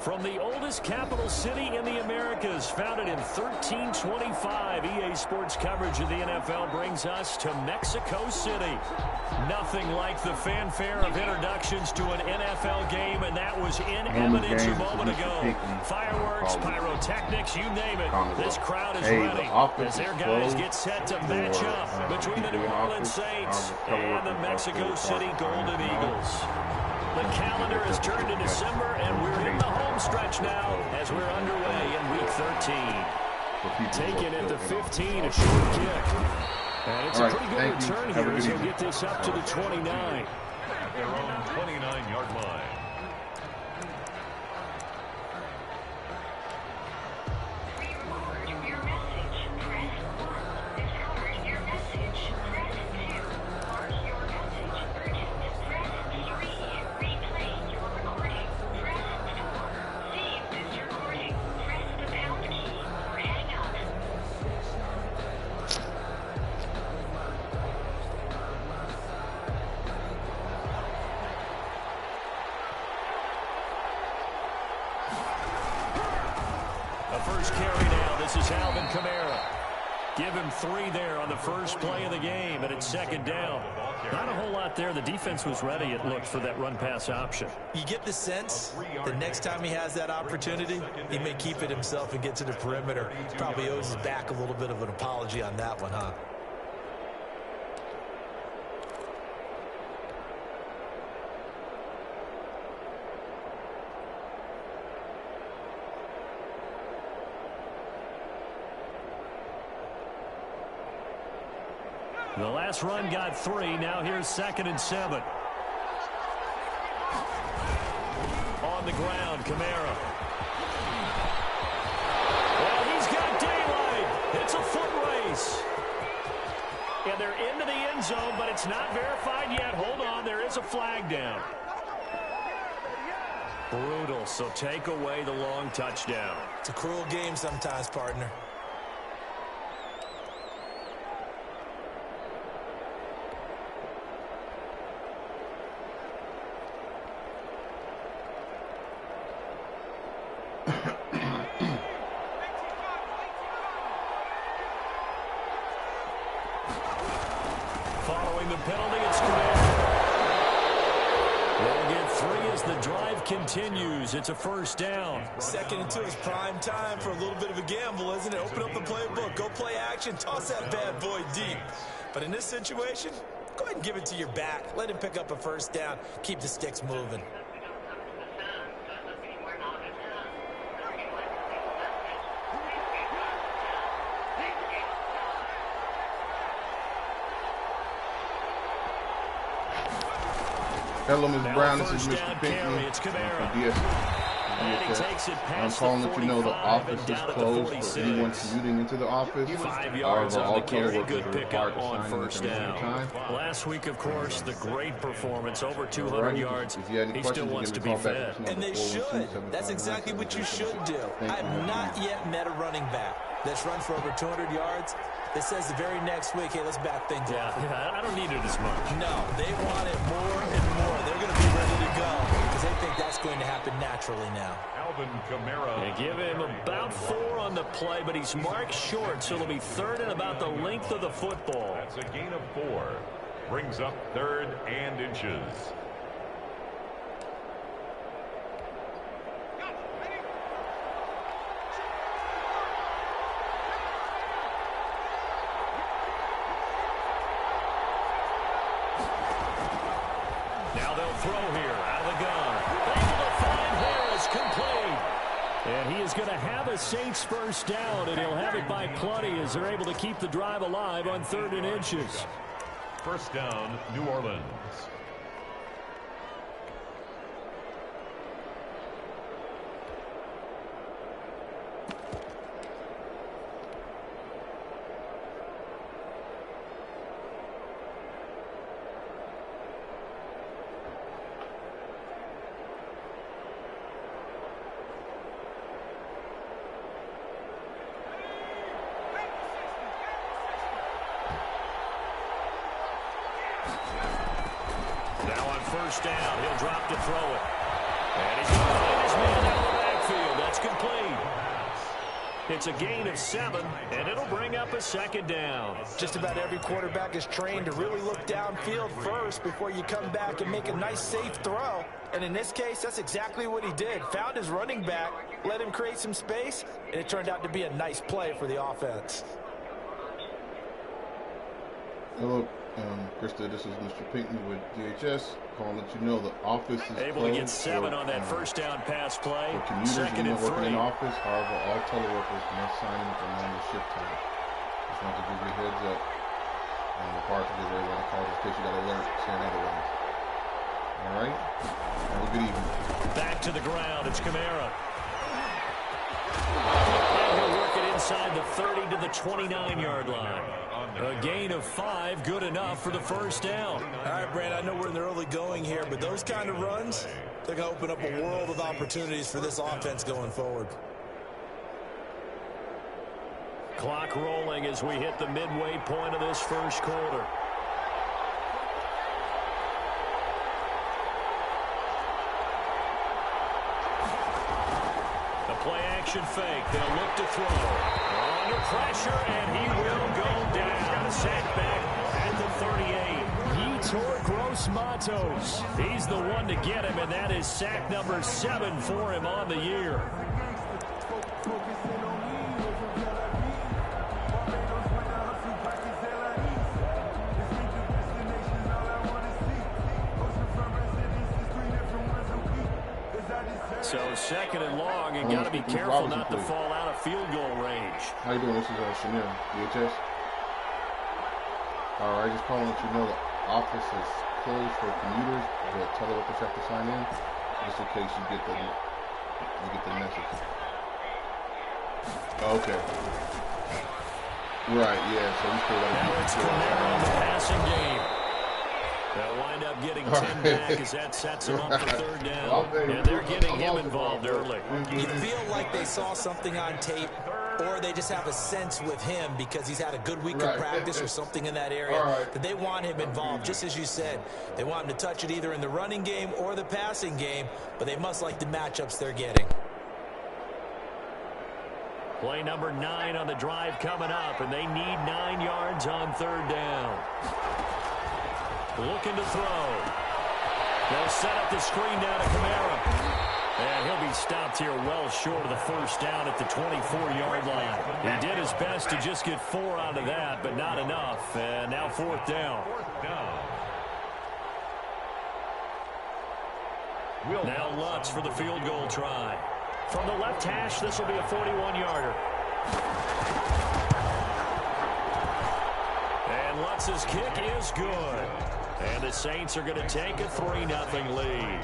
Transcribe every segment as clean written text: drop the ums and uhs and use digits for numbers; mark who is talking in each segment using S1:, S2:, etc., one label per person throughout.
S1: From the oldest capital city in the Americas, founded in 1325, EA Sports coverage of the NFL brings us to Mexico City. Nothing like the fanfare of introductions to an NFL game, and that was in evidence a moment ago. Fireworks, pyrotechnics, you name it. This crowd is ready as their guys get set to match up between the New Orleans Saints and the Mexico City Golden Eagles. The calendar has turned to December, and we're in the home stretch now as we're underway in Week 13. Taken at the 15, a short kick. And it's a pretty good return here as he'll get this up to the 29.
S2: At their own 29-yard line.
S1: First carry now. This is Alvin Kamara. Give him 3 there on the first play of the game, and it's second down. Not a whole lot there. The defense was ready, it looked, for that run-pass option.
S3: You get the sense the next time he has that opportunity, he may keep it himself and get to the perimeter. Probably owes his back a little bit of an apology on that one, huh?
S1: The last run got 3. Now here's 2nd and 7. On the ground, Kamara. Well, he's got daylight. It's a foot race. And they're into the end zone, but it's not verified yet. Hold on, there is a flag down. Brutal, so take away the long touchdown.
S3: It's a cruel game sometimes, partner.
S1: Following the penalty, it's Kamara. They'll get 3 as the drive continues. It's a first down.
S3: 2nd and 2 is prime time for a little bit of a gamble, isn't it? Open up the playbook, go play action, toss that bad boy deep. But in this situation, go ahead and give it to your back. Let him pick up a first down. Keep the sticks moving.
S4: Hello, Mr. Brown. This is Mr.
S1: Pinckney. It's Kamara.
S4: I'm calling to let you know the office is closed for anyone commuting into the office.
S1: 5 yards on the carry. Good pickup on first down. Last week, of course, the great performance, over 200 yards. He still wants to be fed.
S3: And they should. That's exactly what you should do. I have not yet met a running back that's run for over 200 yards. That says the very next week, hey, let's back things up.
S1: Yeah, I don't need it as much.
S3: No, they want it more and more. They're going to be ready to go because they think that's going to happen naturally now.
S2: Alvin Kamara.
S1: They give him about 4 on the play, but he's marked short, so it'll be 3rd and about the length of the football.
S2: That's a gain of 4. Brings up 3rd and inches.
S1: Now they'll throw here out of the gun. Able to find Harris, complete. And he is going to have a Saints first down, and he'll have it by plenty as they're able to keep the drive alive on 3rd and inches.
S2: First down, New Orleans.
S1: Now on first down, he'll drop to throw it. And he's going to find his man out of the That's complete. It's a gain of 7, and it'll bring up a second down.
S3: Just about every quarterback is trained to really look downfield first before you come back and make a nice, safe throw. And in this case, that's exactly what he did. Found his running back, let him create some space, and it turned out to be a nice play for the offense.
S4: Hello, Krista. This is Mr. Pinckney with DHS. Calling to let you know the office is
S1: able to get 7 on that first down pass play.
S4: For commuters
S1: Second and 3.
S4: working in office, however, all teleworkers must sign in for normal shift time. Just want to give you a heads up. The part to get ready when I call just in case you got alert saying otherwise. All right. Have a good evening.
S1: Back to the ground. It's Kamara. And he'll work it inside the 30 to the 29-yard line. A gain of 5, good enough for the first down.
S3: All right, Brand, I know we're in the early going here, but those kind of runs, they're going to open up a world of opportunities for this offense going forward.
S1: Clock rolling as we hit the midway point of this first quarter. The play-action fake. They'll look to throw. Under pressure, and he will go down. Set back at the 38. Yetur Gross-Matos. He's the one to get him, and that is sack number 7 for him on the year. So second and long, and got to be careful not to fall out of field goal range.
S4: How you doing? This is Chanel, DHS. All right, just calling to let you know the office is closed for commuters, but teleworkers have to sign in, just in case you get the message. Okay. Right, yeah. So we still got to.
S1: Now it's Kamara on the passing game. They'll wind up getting 10 back as that sets them up for third down. And they're getting him involved early.
S3: You feel like they saw something on tape, or they just have a sense with him because he's had a good week of practice or something in that area that they want him involved. Just as you said, they want him to touch it either in the running game or the passing game, but they must like the matchups they're getting.
S1: Play number 9 on the drive coming up, and they need 9 yards on third down. Looking to throw. They'll set up the screen down to Kamara. And he'll be stopped here well short of the first down at the 24-yard line. He did his best to just get 4 out of that, but not enough. And now fourth down. Now Lutz for the field goal try. From the left hash, this will be a 41-yarder. And Lutz's kick is good. And the Saints are going to take a 3-0 lead.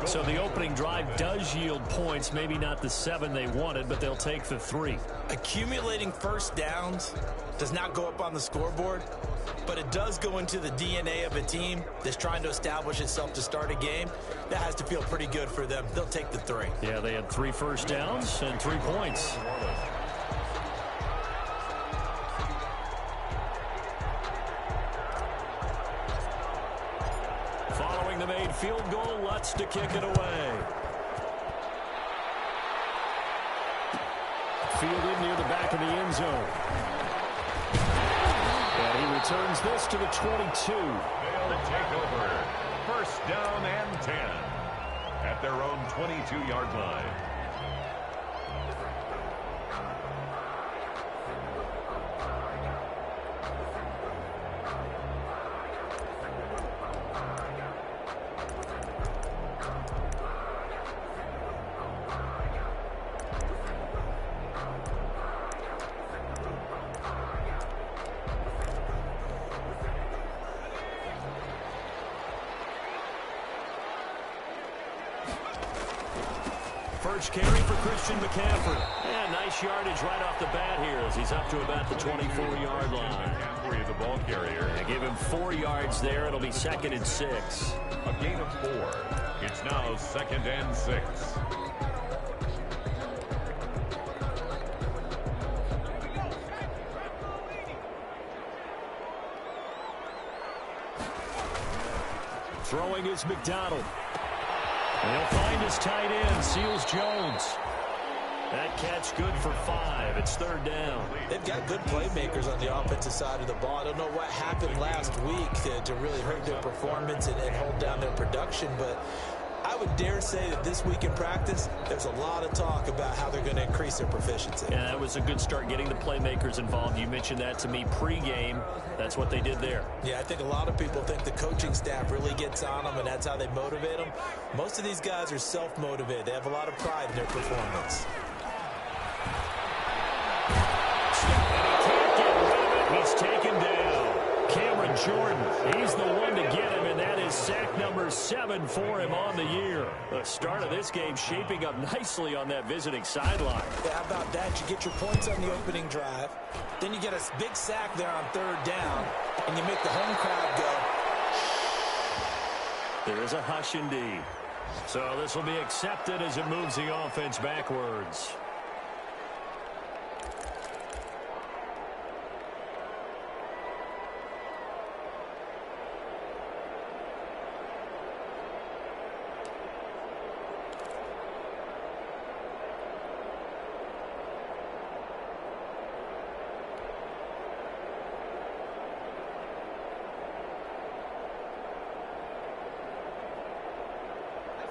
S1: So the opening drive does yield points, maybe not the 7 they wanted, but they'll take the 3.
S3: Accumulating first downs does not go up on the scoreboard, but it does go into the DNA of a team that's trying to establish itself to start a game. That has to feel pretty good for them. They'll take the 3.
S1: Yeah, they had 3 first downs and 3 points. Following the made field goal, Lutz to kick it away. Fielded near the back of the end zone. And he returns this to the 22.
S2: They'll take over. First down and 10 at their own 22-yard line.
S1: First carry for Christian McCaffrey. And nice yardage right off the bat here as he's up to about the 24-yard line.
S2: McCaffrey, the ball carrier.
S1: They give him 4 yards there. It'll be 2nd and 6.
S2: A gain of 4. It's now 2nd and 6.
S1: Throwing is McDonald. And he'll find his tight end, Seals Jones. That catch good for 5. It's third down.
S3: They've got good playmakers on the offensive side of the ball. I don't know what happened last week to really hurt their performance and hold down their production, but I would dare say that this week in practice, there's a lot of talk about how they're going to increase their proficiency.
S1: Yeah, that was a good start getting the playmakers involved. You mentioned that to me pregame. That's what they did there.
S3: Yeah, I think a lot of people think the coaching staff really gets on them, and that's how they motivate them. Most of these guys are self-motivated. They have a lot of pride in their performance.
S1: He's taken down. Cameron Jordan, he's the one to get him, and that is sack number 7 for him on the year. The start of this game shaping up nicely on that visiting sideline.
S3: Yeah, how about that? You get your points on the opening drive, then you get a big sack there on third down, and you make the home crowd go.
S1: There is a hush indeed. So this will be accepted as it moves the offense backwards.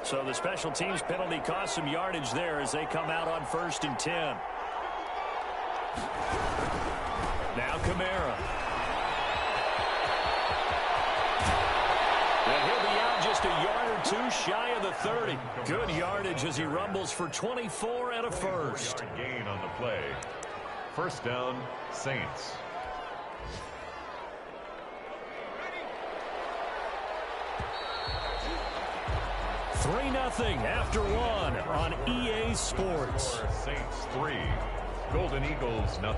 S1: So the special teams penalty cost some yardage there as they come out on 1st and 10. Now Kamara. And he'll be out just a yard or two shy of the 30. Good yardage as he rumbles for 24 and a first.
S2: Gain on the play. First down, Saints.
S1: 3-0 after 1 on EA Sports.
S2: Saints 3, Golden Eagles 0.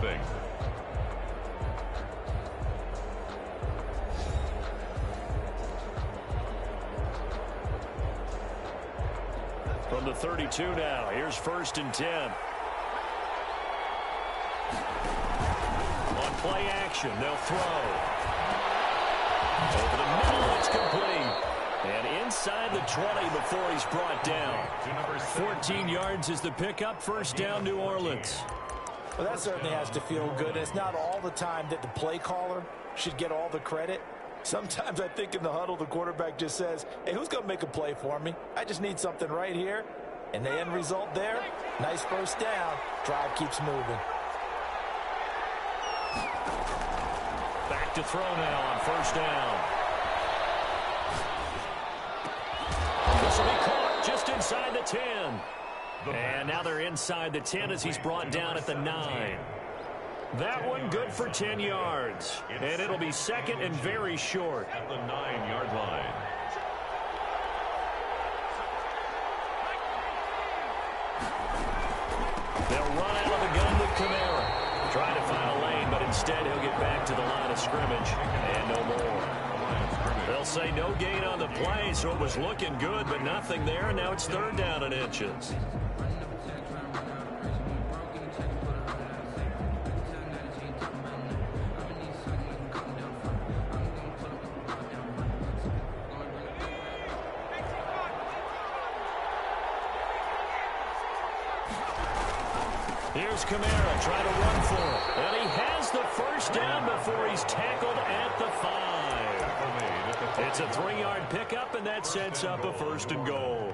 S1: From the 32 now, here's 1st and 10. On play action, they'll throw. Over the middle, it's complete. And inside the 20 before he's brought down. 14 yards is the pickup. First down, New Orleans.
S3: Well, that certainly has to feel good. It's not all the time that the play caller should get all the credit. Sometimes I think in the huddle, the quarterback just says, hey, who's going to make a play for me? I just need something right here. And the end result there, nice first down. Drive keeps moving.
S1: Back to throw now on 1st down. This will be caught just inside the 10. And now they're inside the 10 as he's brought down at the 9. That one good for 10 yards. And it'll be 2nd and very short.
S2: At the 9-yard line.
S1: They'll run out of the gun with Kamara. Trying to find a lane, but instead he'll get back to the line of scrimmage. And no more. They'll say no gain on the play, so it was looking good, but nothing there. Now it's 3rd down and inches. Here's Kamara trying to run for it. And he has the first down before he's tackled at the 5. It's a 3-yard pickup, and that sets up a 1st and goal.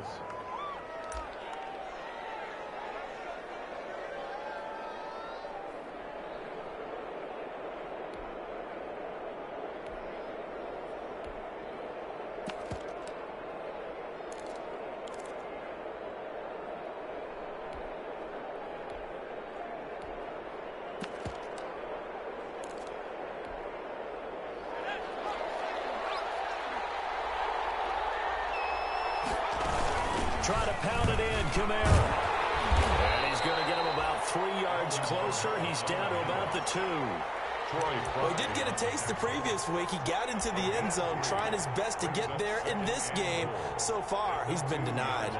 S1: Try to pound it in, Kamara. And he's going to get him about 3 yards closer. He's down to about the 2.
S3: Well, he did get a taste the previous week. He got into the end zone, trying his best to get there in this game. So far, he's been denied.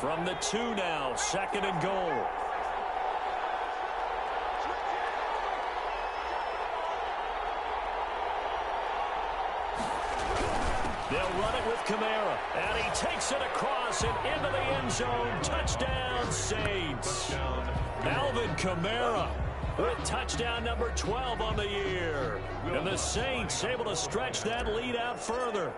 S1: From the 2 now, 2nd and goal. They'll run it with Kamara. And he takes it across and into the end zone. Touchdown, Saints. Alvin Kamara with touchdown number 12 on the year. And the Saints able to stretch that lead out further.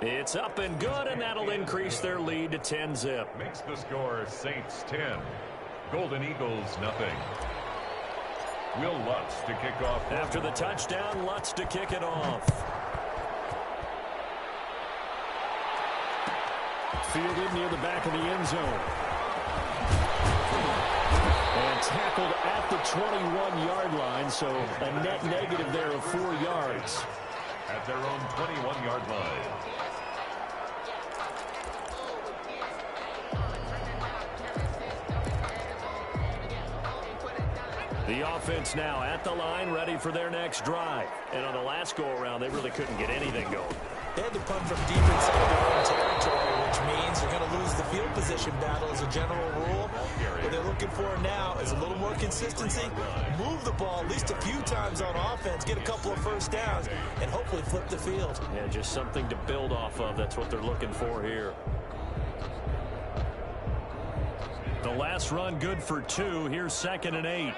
S1: It's up and good, and that'll increase their lead to 10-zip.
S2: Makes the score Saints 10. Golden Eagles nothing. Will Lutz to kick off.
S1: After the touchdown, Lutz to kick it off. Fielded near the back of the end zone. And tackled at the 21-yard line, so a net negative there of 4 yards.
S2: At their own 21-yard line.
S1: The offense now at the line, ready for their next drive. And on the last go-around, they really couldn't get anything going.
S3: They had to punt from deep inside their own territory, which means you're going to lose the field position battle as a general rule. What they're looking for now is a little more consistency. Move the ball at least a few times on offense, get a couple of first downs, and hopefully flip the field.
S1: Yeah, just something to build off of. That's what they're looking for here. The last run good for 2. Here's 2nd and 8.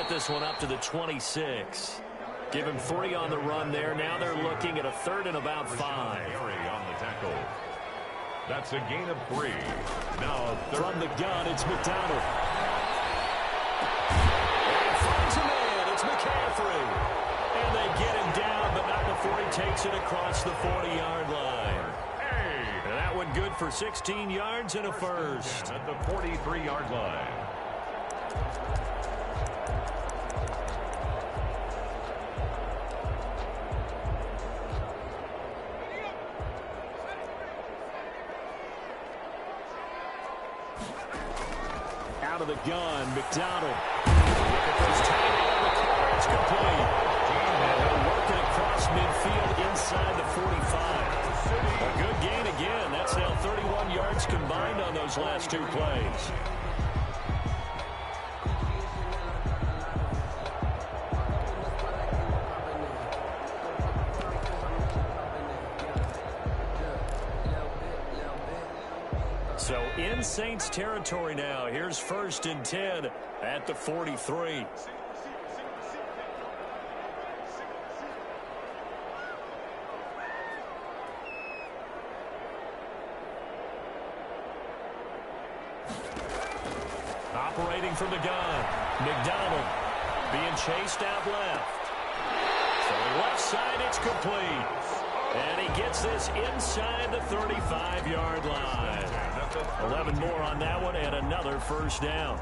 S1: This one up to the 26. Give him 3 on the run there. Now they're looking at a 3rd and about 5.
S2: On the tackle. That's a gain of 3. Now
S1: from the gun, it's McDonald. And he finds a man. It's McCaffrey. And they get him down, but not before he takes it across the 40-yard line. And that one good for 16 yards and a first.
S2: At the 43-yard line.
S1: Out of the gun, McDonald. It's complete. And he'll work it across midfield inside the 45. A good gain again. That's now 31 yards combined on those last 2 plays. So in Saints territory now. Here's 1st and 10 at the 43. Operating from the gun. McDonald being chased out left. So left side, it's complete. And he gets this inside the 35-yard line. 11 more on that one and another first down.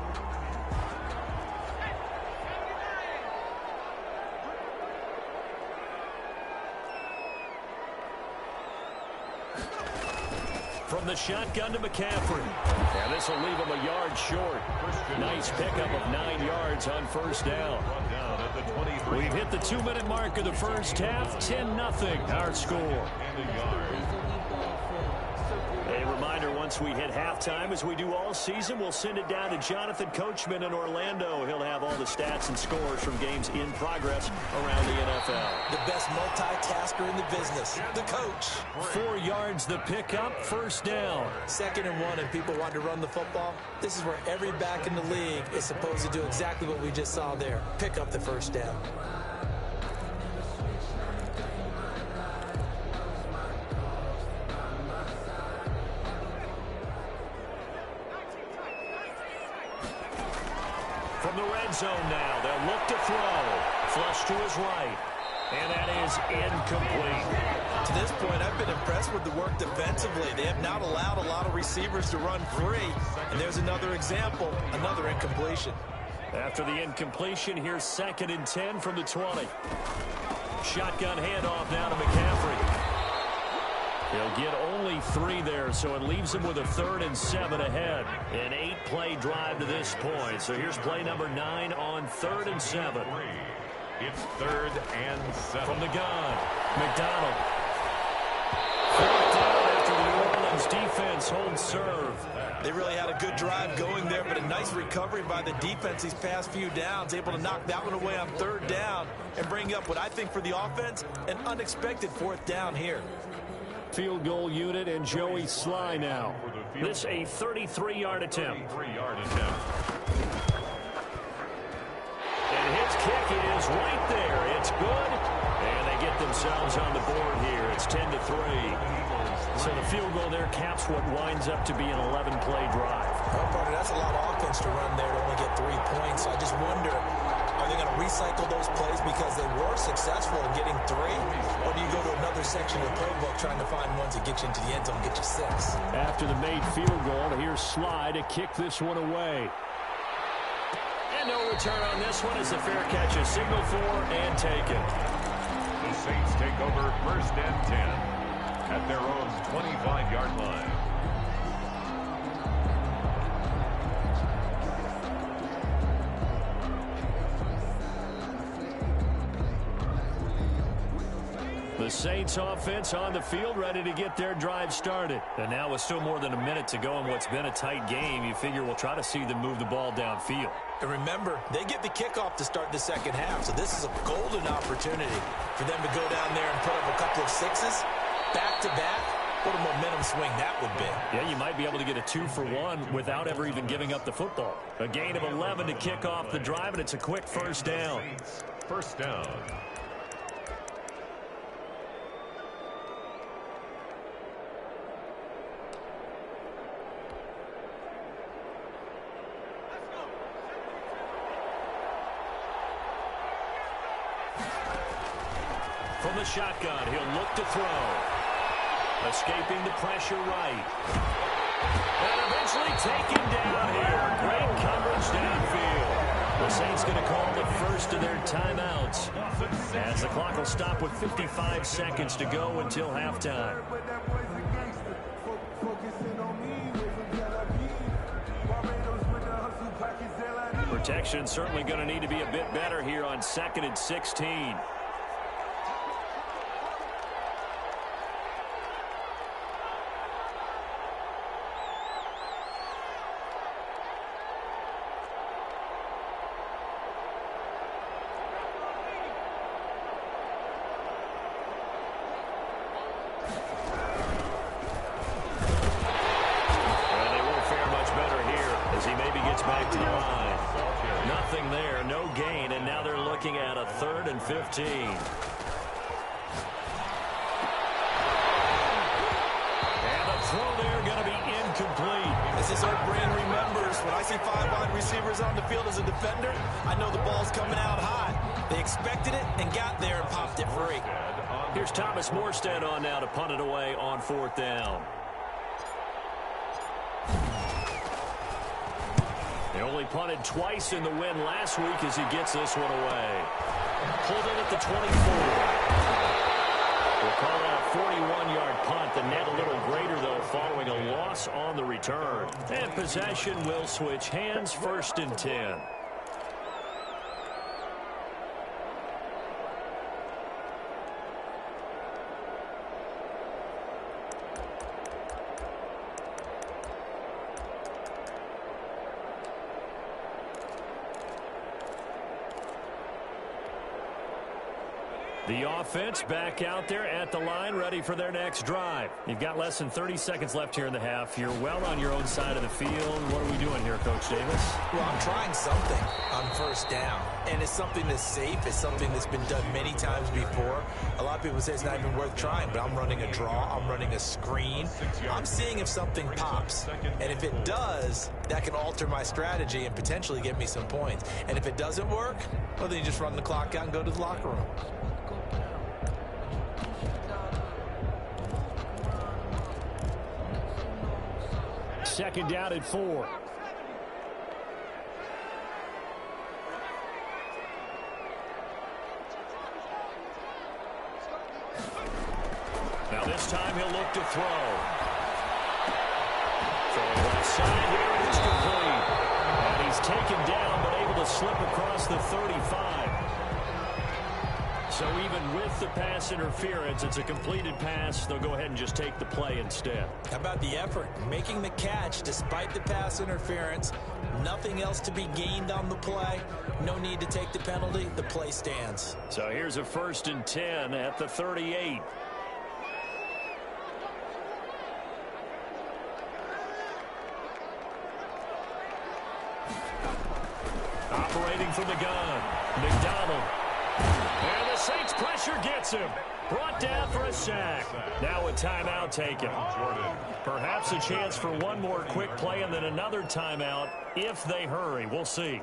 S1: From the shotgun to McCaffrey. And this will leave him a yard short. Nice pickup of 9 yards on first down. We've hit the 2-minute mark of the first half. 10-0 our score. A reminder, once we hit halftime, as we do all season, we'll send it down to Jonathan Coachman in Orlando. He'll have all the stats and scores from games in progress around the NFL.
S3: The best multitasker in the business, the coach.
S1: 4 yards the pickup, first down.
S3: 2nd and 1, and people want to run the football. This is where every back in the league is supposed to do exactly what we just saw there. Pick up the first down.
S1: From the red zone now, they'll look to throw. Flush to his right. And that is incomplete.
S3: To this point, I've been impressed with the work defensively. They have not allowed a lot of receivers to run free. And there's another example, another incompletion.
S1: After the incompletion, here's 2nd and 10 from the 20. Shotgun handoff now to McCaffrey. He'll get only 3 there, so it leaves him with a 3rd and 7 ahead. An 8-play drive to this point. So here's play number 9 on 3rd and 7.
S2: It's 3rd and 7.
S1: From the gun, McDonald. 4th down after the New Orleans defense holds serve.
S3: They really had a good drive going there, but a nice recovery by the defense these past few downs, able to knock that one away on 3rd down and bring up what I think for the offense, an unexpected 4th down here.
S1: Field goal unit and Joey Sly now. This a 33-yard attempt. And his kick is right there. It's good. And they get themselves on the board here. It's 10-3. So the field goal there caps what winds up to be an 11-play drive.
S3: Well, partner, that's a lot of offense to run there to only get 3 points. So I just wonder, are they going to recycle those plays because they were successful in getting 3? Or do you go to another section of the playbook trying to find ones that get you into the end zone and get you 6?
S1: After the made field goal, here's Sly to kick this one away. And no return on this one as the fair catch is signaled for and taken.
S2: The Saints take over 1st and 10 at their own 25-yard line.
S1: The Saints offense on the field ready to get their drive started. And now with still more than a minute to go in what's been a tight game, you figure we'll try to see them move the ball downfield.
S3: And remember, they get the kickoff to start the 2nd half, so this is a golden opportunity for them to go down there and put up a couple of 6s back-to-back. What a momentum swing that would be.
S1: Yeah, you might be able to get a 2-for-1 without ever even giving up the football. A gain of 11 to kick off the drive, and it's a quick 1st down.
S2: 1st down.
S1: From the shotgun, he'll look to throw. Escaping the pressure right. And eventually taken down here. Great coverage downfield. The Saints going to call the first of their timeouts as the clock will stop with 55 seconds to go until halftime. Protection certainly going to need to be a bit better here on 2nd and 16. Back to the line. Nothing there, no gain, and now they're looking at a 3rd and 15. And the throw there going to be incomplete.
S3: As this old brain remembers, when I see 5 wide receivers on the field as a defender, I know the ball's coming out high. They expected it and got there and popped it free.
S1: Here's Thomas Morstead on now to punt it away on 4th down. He only punted twice in the win last week as he gets this one away. Pulled in at the 24. We'll call that a 41-yard punt. The net a little greater, though, following a loss on the return. And possession will switch hands, 1st and 10. The offense back out there at the line, ready for their next drive. You've got less than 30 seconds left here in the half. You're well on your own side of the field. What are we doing here, Coach Davis?
S3: Well, I'm trying something on 1st down, and it's something that's safe. It's something that's been done many times before. A lot of people say it's not even worth trying, but I'm running a draw. I'm running a screen. I'm seeing if something pops, and if it does, that can alter my strategy and potentially get me some points. And if it doesn't work, well, then you just run the clock out and go to the locker room.
S1: Second down at 4. Now this time he'll look to throw. From left side here, it's complete. And he's taken down but able to slip across the 35. So even with the pass interference, it's a completed pass. They'll go ahead and just take the play instead.
S3: How about the effort? Making the catch despite the pass interference. Nothing else to be gained on the play. No need to take the penalty. The play stands.
S1: So here's a 1st and 10 at the 38. Operating from the gun, McDonald. And the Saints pressure gets him. Brought down for a sack. Now a timeout taken. Perhaps a chance for one more quick play and then another timeout if they hurry. We'll see.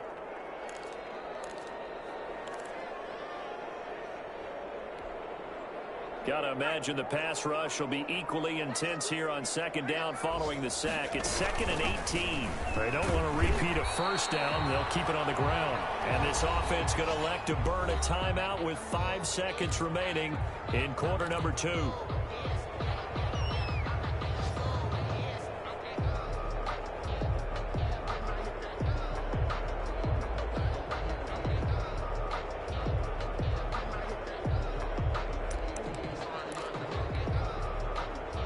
S1: Got to imagine the pass rush will be equally intense here on 2nd down following the sack. It's 2nd and 18. They don't want to repeat a 1st down. They'll keep it on the ground. And this offense going to elect to burn a timeout with 5 seconds remaining in quarter number 2.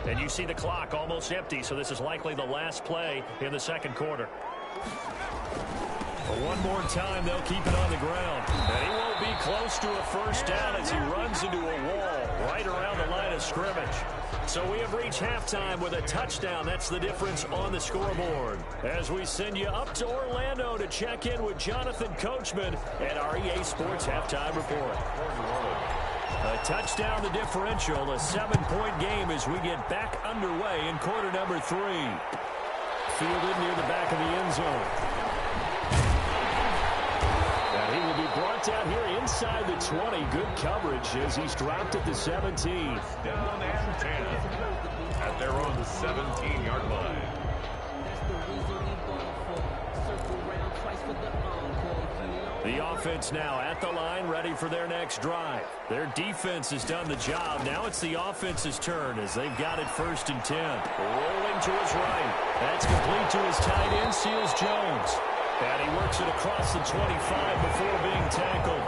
S1: And you see the clock almost empty, so this is likely the last play in the 2nd quarter. For one more time, they'll keep it on the ground. And he won't be close to a 1st down as he runs into a wall right around the line of scrimmage. So we have reached halftime with a touchdown. That's the difference on the scoreboard. As we send you up to Orlando to check in with Jonathan Coachman at our EA Sports Halftime Report. A touchdown, the differential, a 7-point game as we get back underway in quarter number 3. Fielded near the back of the end zone. And he will be brought down here inside the 20. Good coverage as he's dropped at the 17.
S2: Down and 10 at their own 17-yard line.
S1: The offense now at the line, ready for their next drive. Their defense has done the job. Now it's the offense's turn as they've got it 1st and 10. Rolling to his right. That's complete to his tight end, Seals Jones. And he works it across the 25 before being tackled.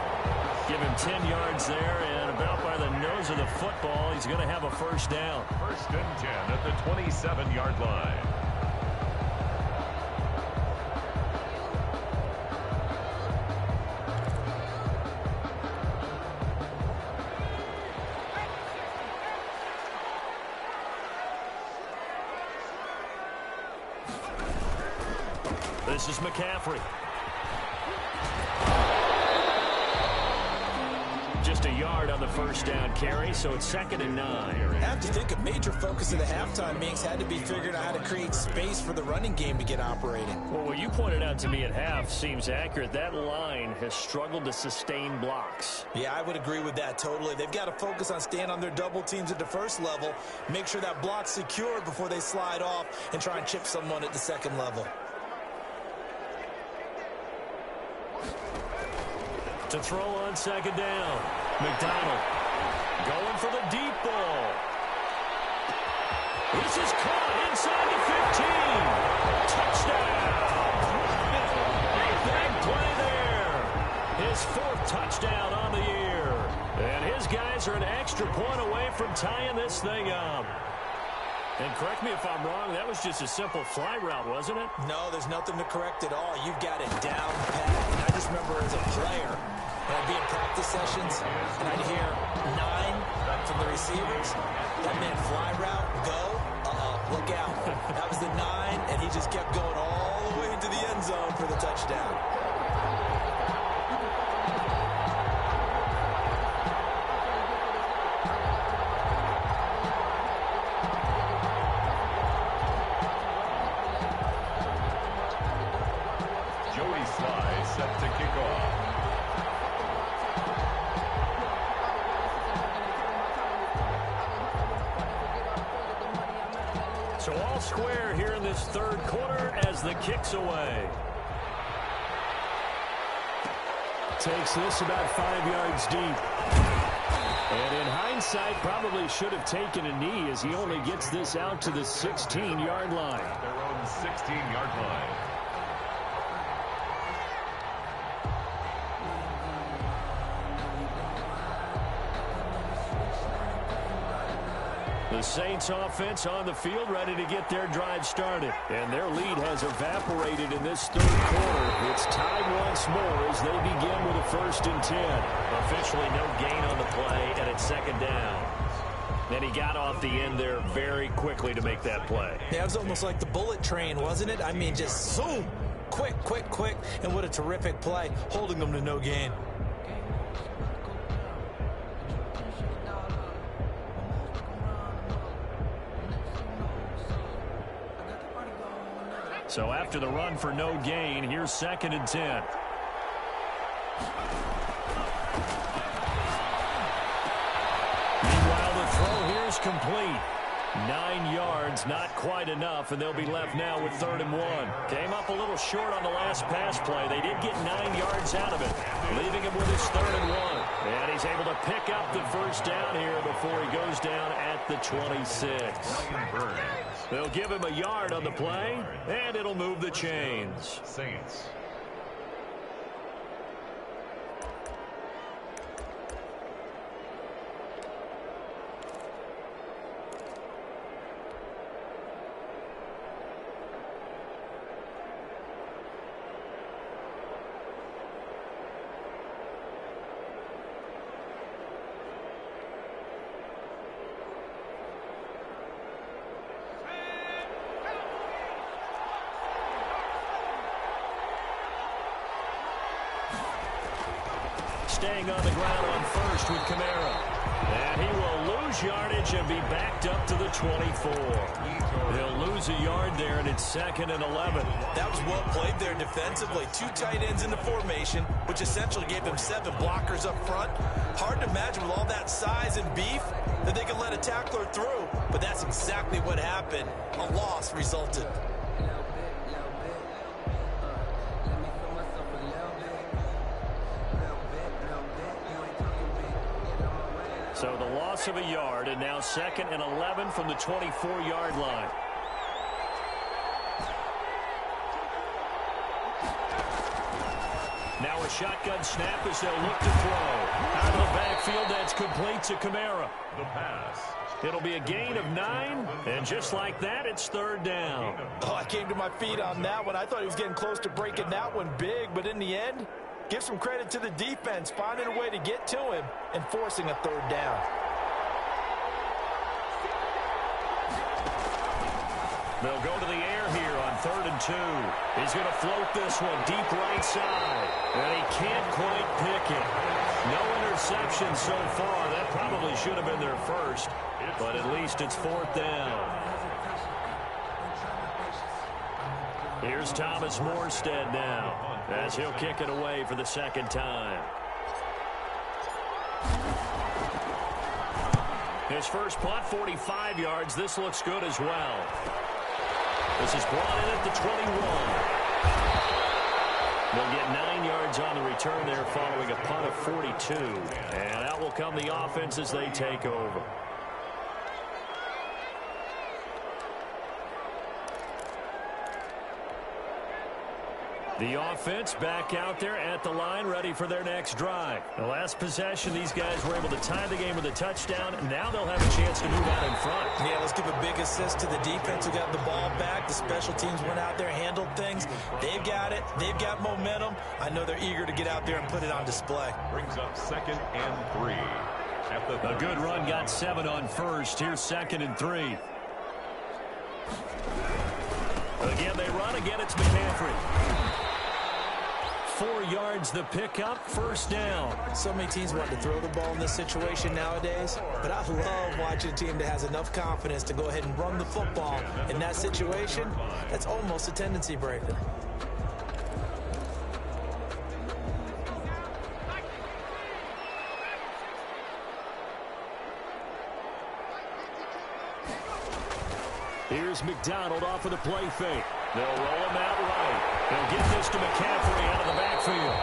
S1: Give him 10 yards there, and about by the nose of the football, he's going to have a 1st down.
S2: 1st and 10 at the 27-yard line.
S1: This is McCaffrey. Just a yard on the 1st down carry, so it's 2nd and 9.
S3: I have to think a major focus of the halftime meetings had to be figuring out how to create space for the running game to get operating.
S1: Well, what you pointed out to me at half seems accurate. That line has struggled to sustain blocks.
S3: Yeah, I would agree with that totally. They've got to focus on staying on their double teams at the 1st level, make sure that block's secured before they slide off and try and chip someone at the 2nd level.
S1: To throw on 2nd down. McDonald going for the deep ball. This is caught inside the 15. Touchdown. Big play there. His 4th touchdown on the year. And his guys are an extra point away from tying this thing up. And correct me if I'm wrong, that was just a simple fly route, wasn't it?
S3: No, there's nothing to correct at all. You've got it down pat. And I just remember as a player, when I'd be in practice sessions, and I'd hear 9 from the receivers. That meant fly route, go, look out. That was the 9, and he just kept going all the way into the end zone for the touchdown.
S2: Joey Sly set to kick off.
S1: So all square here in this 3rd quarter as the kick's away. Takes this about 5 yards deep. And in hindsight, probably should have taken a knee as he only gets this out to the 16-yard line.
S2: Their own 16-yard line.
S1: The Saints offense on the field, ready to get their drive started. And their lead has evaporated in this third quarter. It's tied once more as they begin with a 1st and 10. Officially no gain on the play, and it's 2nd down. And he got off the end there very quickly to make that play.
S3: Yeah, it was almost like the bullet train, wasn't it? I mean, just zoom. Quick, quick, quick. And what a terrific play, holding them to no gain.
S1: So after the run for no gain, here's 2nd and 10. Meanwhile, the throw here is complete. 9 yards, not quite enough, and they'll be left now with 3rd and 1. Came up a little short on the last pass play. They did get 9 yards out of it, leaving him with his 3rd and 1. And he's able to pick up the 1st down here before he goes down at the 26. They'll give him a yard on the play, and it'll move the chains.
S2: Saints.
S1: Staying on the ground on 1st with Kamara. And he will lose yardage and be backed up to the 24. He'll lose a yard there, and it's 2nd and 11.
S3: That was well played there defensively. 2 tight ends in the formation, which essentially gave them 7 blockers up front. Hard to imagine with all that size and beef that they could let a tackler through. But that's exactly what happened. A loss resulted.
S1: So the loss of a yard, and now 2nd and 11 from the 24-yard line. Now a shotgun snap as they'll look to throw. Out of the backfield, that's complete to Kamara.
S2: The pass.
S1: It'll be a gain of 9, and just like that, it's 3rd down.
S3: Oh, I came to my feet on that one. I thought he was getting close to breaking that one big, but in the end, give some credit to the defense, finding a way to get to him and forcing a 3rd down.
S1: They'll go to the air here on 3rd and 2. He's going to float this one deep right side, and he can't quite pick it. No interception so far. That probably should have been their first, but at least it's 4th down. Here's Thomas Morstead now, as he'll kick it away for the 2nd time. His first punt, 45 yards. This looks good as well. This is brought in at the 21. They'll get 9 yards on the return there following a punt of 42. And out will come the offense as they take over. The offense back out there at the line, ready for their next drive. The last possession, these guys were able to tie the game with a touchdown. Now they'll have a chance to move out in front.
S3: Yeah, let's give a big assist to the defense who got the ball back. The special teams went out there, handled things. They've got it. They've got momentum. I know they're eager to get out there and put it on display.
S2: Brings up 2nd and 3.
S1: A good run got 7 on 1st. Here's 2nd and 3. Again, they run. Again, it's McCaffrey. 4 yards the pickup, 1st down.
S3: So many teams want to throw the ball in this situation nowadays, but I love watching a team that has enough confidence to go ahead and run the football. In that situation, that's almost a tendency breaker.
S1: Here's McDonald off of the play fake. They'll roll him out right. They'll get this to McCaffrey out of the backfield.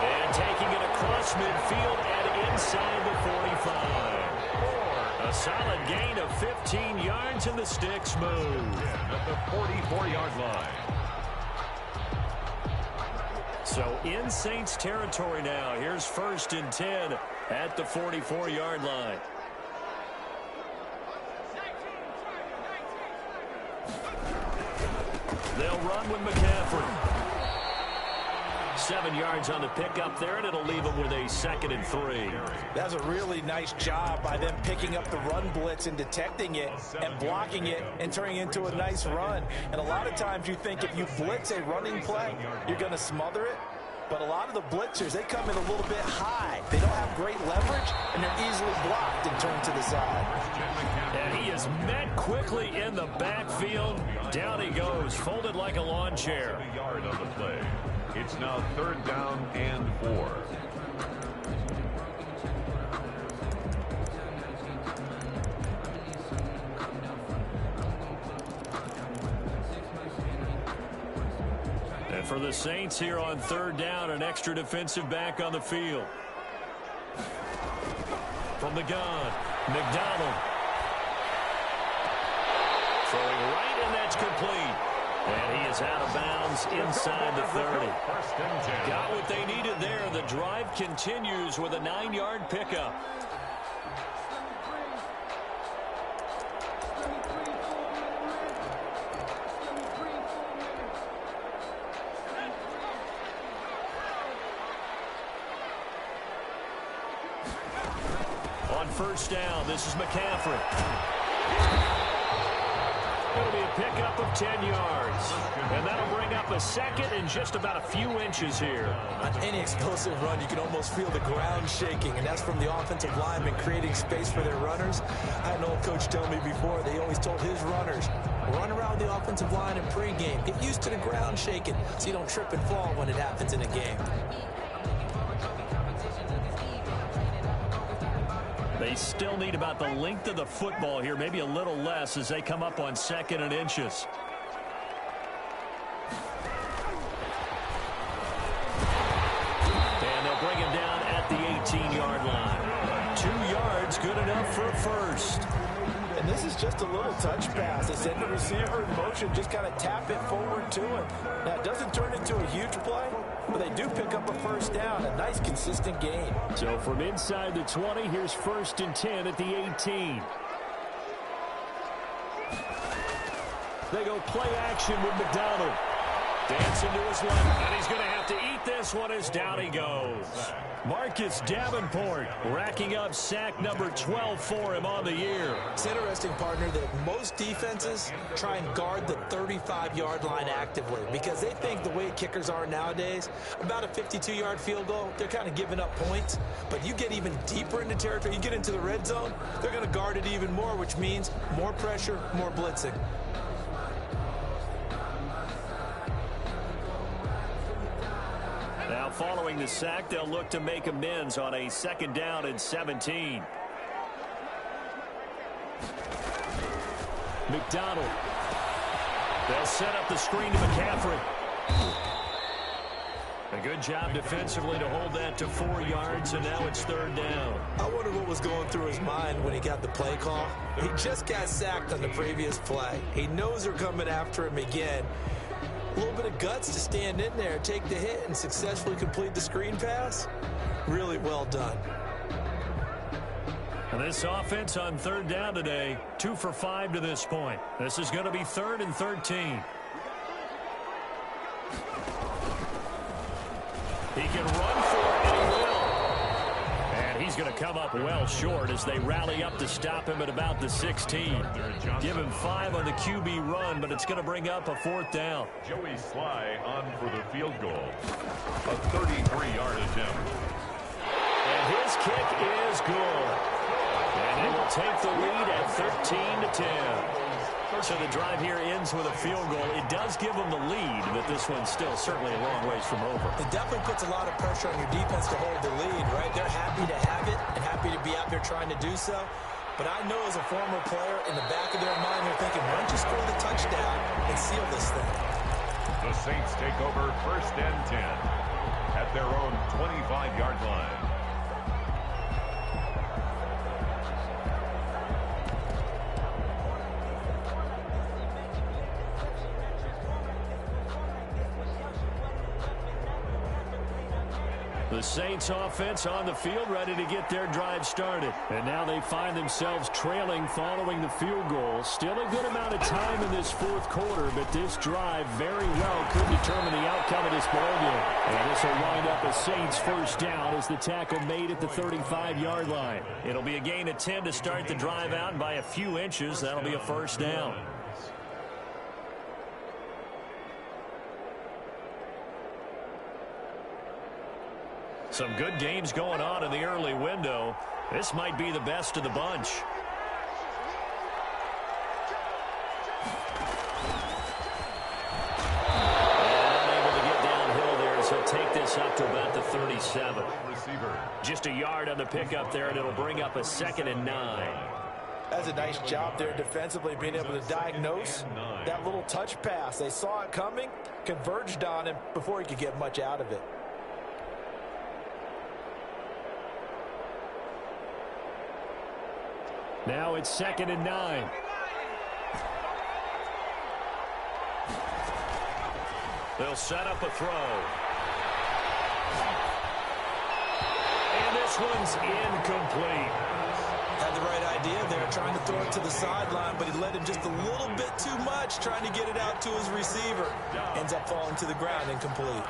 S1: And taking it across midfield and inside the 45. A solid gain of 15 yards, and the sticks move.
S2: At the 44-yard line.
S1: So in Saints territory now. Here's 1st and 10 at the 44-yard line. They'll run with McCaffrey. 7 yards on the pickup there, and it'll leave them with a 2nd and 3.
S3: That's a really nice job by them picking up the run blitz and detecting it and blocking it and turning it into a nice run. And a lot of times you think if you blitz a running play, you're going to smother it. But a lot of the blitzers, they come in a little bit high. They don't have great leverage, and they're easily blocked and turned to the side.
S1: And he is met quickly in the backfield. Down he goes, folded like a lawn chair.
S2: A yard on the play. It's now 3rd down and 4.
S1: And for the Saints here on 3rd down, an extra defensive back on the field. From the gun, McDonald. Throwing right, and that's complete. And he is out of bounds inside the 30. Got what they needed there. The drive continues with a 9-yard pickup. On 1st down, this is McCaffrey. It'll be a pickup of 10 yards. And that'll bring up a 2nd and just about a few inches here.
S3: On any explosive run, you can almost feel the ground shaking, and that's from the offensive linemen creating space for their runners. I had an old coach tell me before, they always told his runners, run around the offensive line in pregame. Get used to the ground shaking so you don't trip and fall when it happens in a game.
S1: They still need about the length of the football here, maybe a little less as they come up on 2nd and inches. And they'll bring him down at the 18-yard line. 2 yards, good enough for a 1st.
S3: And this is just a little touch pass. They send the receiver in motion, just kind of tap it forward to him. Now, it doesn't turn into a huge play, but they do pick up a 1st down, a nice, consistent gain.
S1: So from inside the 20, here's 1st and 10 at the 18. They go play action with McDonald. Dancing to his left, and he's going to have to eat this one as down he goes. Marcus Davenport racking up sack number 12 for him on the year.
S3: It's interesting, partner, that most defenses try and guard the 35-yard line actively because they think the way kickers are nowadays, about a 52-yard field goal, they're kind of giving up points. But you get even deeper into territory, you get into the red zone, they're going to guard it even more, which means more pressure, more blitzing.
S1: Now following the sack, they'll look to make amends on a 2nd down and 17. McDonald. They'll set up the screen to McCaffrey. A good job defensively to hold that to 4 yards, and now it's 3rd down.
S3: I wonder what was going through his mind when he got the play call. He just got sacked on the previous play. He knows they're coming after him again. A little bit of guts to stand in there, take the hit, and successfully complete the screen pass. Really well done.
S1: And this offense on 3rd down today, 2 for 5 to this point. This is going to be 3rd and 13. He can run for it, and he will. And he's going to come up well short as they rally up to stop him at about the 16. Give him 5 on the QB run, but it's going to bring up a 4th down.
S2: Joey Sly on for the field goal. A 33-yard attempt.
S1: And his kick is good. And they will take the lead at 13-10. So the drive here ends with a field goal. It does give them the lead, but this one's still certainly a long ways from over.
S3: It definitely puts a lot of pressure on your defense to hold the lead, right? They're happy to have it and happy to be out there trying to do so. But I know as a former player, in the back of their mind, they're thinking, why don't you score the touchdown and seal this thing?
S2: The Saints take over 1st and 10 at their own 25-yard line.
S1: The Saints offense on the field ready to get their drive started. And now they find themselves trailing following the field goal. Still a good amount of time in this fourth quarter, but this drive very well could determine the outcome of this ballgame. And this will wind up a Saints first down as the tackle made at the 35-yard line. It'll be a gain of 10 to start the drive out, and by a few inches, that'll be a first down. Some good games going on in the early window. This might be the best of the bunch. And unable to get downhill there as he'll take this up to about the 37. Just a yard on the pickup there, and it'll bring up a 2nd and 9.
S3: That's a nice job there defensively, being able to diagnose that little touch pass. They saw it coming, converged on him before he could get much out of it.
S1: Now it's 2nd and 9. They'll set up a throw. And this one's incomplete.
S3: Had the right idea there, trying to throw it to the sideline, but he led him just a little bit too much, trying to get it out to his receiver. Ends up falling to the ground, incomplete.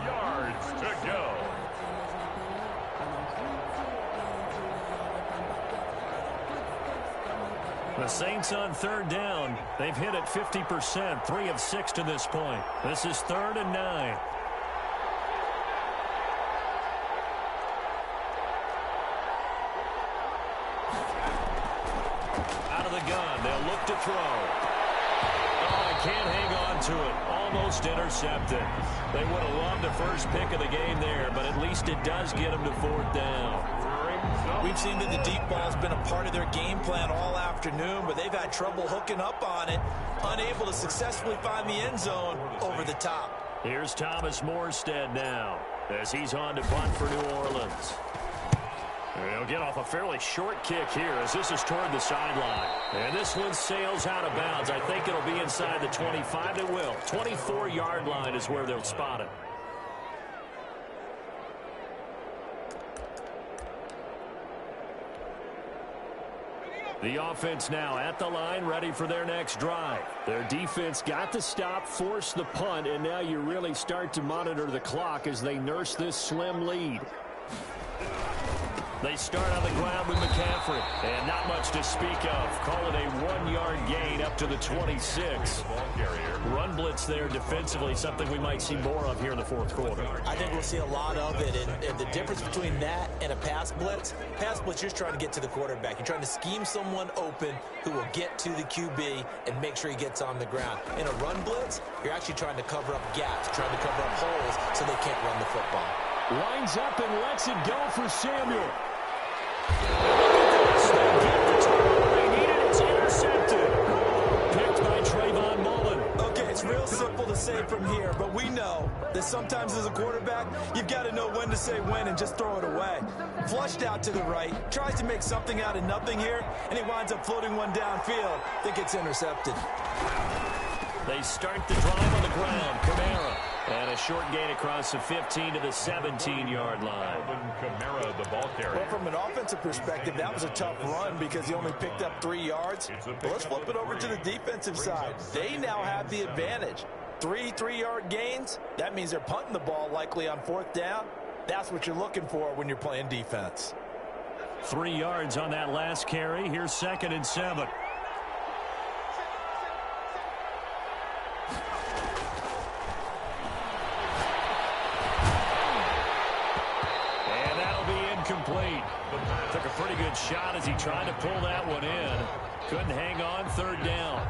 S2: Yards to go.
S1: The Saints on 3rd down. They've hit it 50%, 3 of 6 to this point. This is 3rd and 9. Out of the gun, they'll look to throw. Oh, he can't hang on to it. Almost intercepted. They would have loved the first pick of the game there, but at least it does get them to 4th down.
S3: We've seen that the deep ball's been a part of their game plan all afternoon, but they've had trouble hooking up on it, unable to successfully find the end zone over the top.
S1: Here's Thomas Morstead now as he's on to punt for New Orleans. He'll get off a fairly short kick here as this is toward the sideline. And this one sails out of bounds. I think it'll be inside the 25. It will. 24-yard line is where they'll spot it. The offense now at the line, ready for their next drive. Their defense got the stop, forced the punt, and now you really start to monitor the clock as they nurse this slim lead. They start on the ground with McCaffrey, and not much to speak of. Call it a 1-yard gain up to the 26. Run blitz there defensively, something we might see more of here in the fourth quarter.
S3: I think we'll see a lot of it, and the difference between that and a pass blitz, you're just trying to get to the quarterback. You're trying to scheme someone open who will get to the QB and make sure he gets on the ground. In a run blitz, you're actually trying to cover up gaps, trying to cover up holes so they can't run the football.
S1: Lines up and lets it go for Samuel. They get the turnover they needed. It's intercepted. Picked by Trayvon Mullen.
S3: Okay, it's real simple to say from here, but we know that sometimes as a quarterback, you've got to know when to say when and just throw it away. Flushed out to the right, tries to make something out of nothing here, and he winds up floating one downfield. I think it's intercepted.
S1: They start the drive on the ground. Kamara. And a short gain across the 15 to the 17-yard line.
S2: Kamara, the ball carrier.
S3: Well, from an offensive perspective, that was a tough run because he only picked up 3 yards. But let's flip it over to the defensive side. They now have the advantage. 3 3-yard gains. That means they're punting the ball likely on 4th down. That's what you're looking for when you're playing defense.
S1: 3 yards on that last carry. Here's 2nd and 7. Complete. Took a pretty good shot as he tried to pull that one in. Couldn't hang on. 3rd down.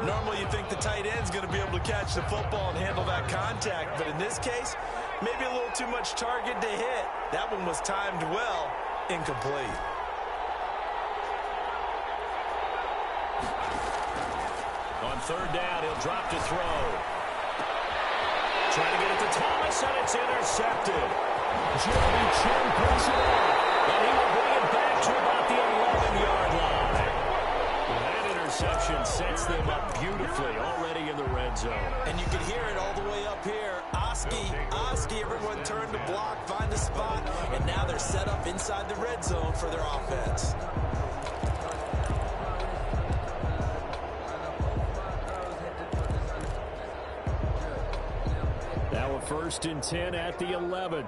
S3: Normally you think the tight end's going to be able to catch the football and handle that contact, but in this case, maybe a little too much target to hit. That one was timed well. Incomplete.
S1: On 3rd down, he'll drop to throw. Trying to get it to Thomas, and it's intercepted. Jeremy Chin picks it up, and he will bring it back to about the 11-yard line. That interception sets them up beautifully already in the red zone.
S3: And you can hear it all the way up here. Oski, everyone turn to block, find a spot, and now they're set up inside the red zone for their offense.
S1: Now a 1st and 10 at the 11.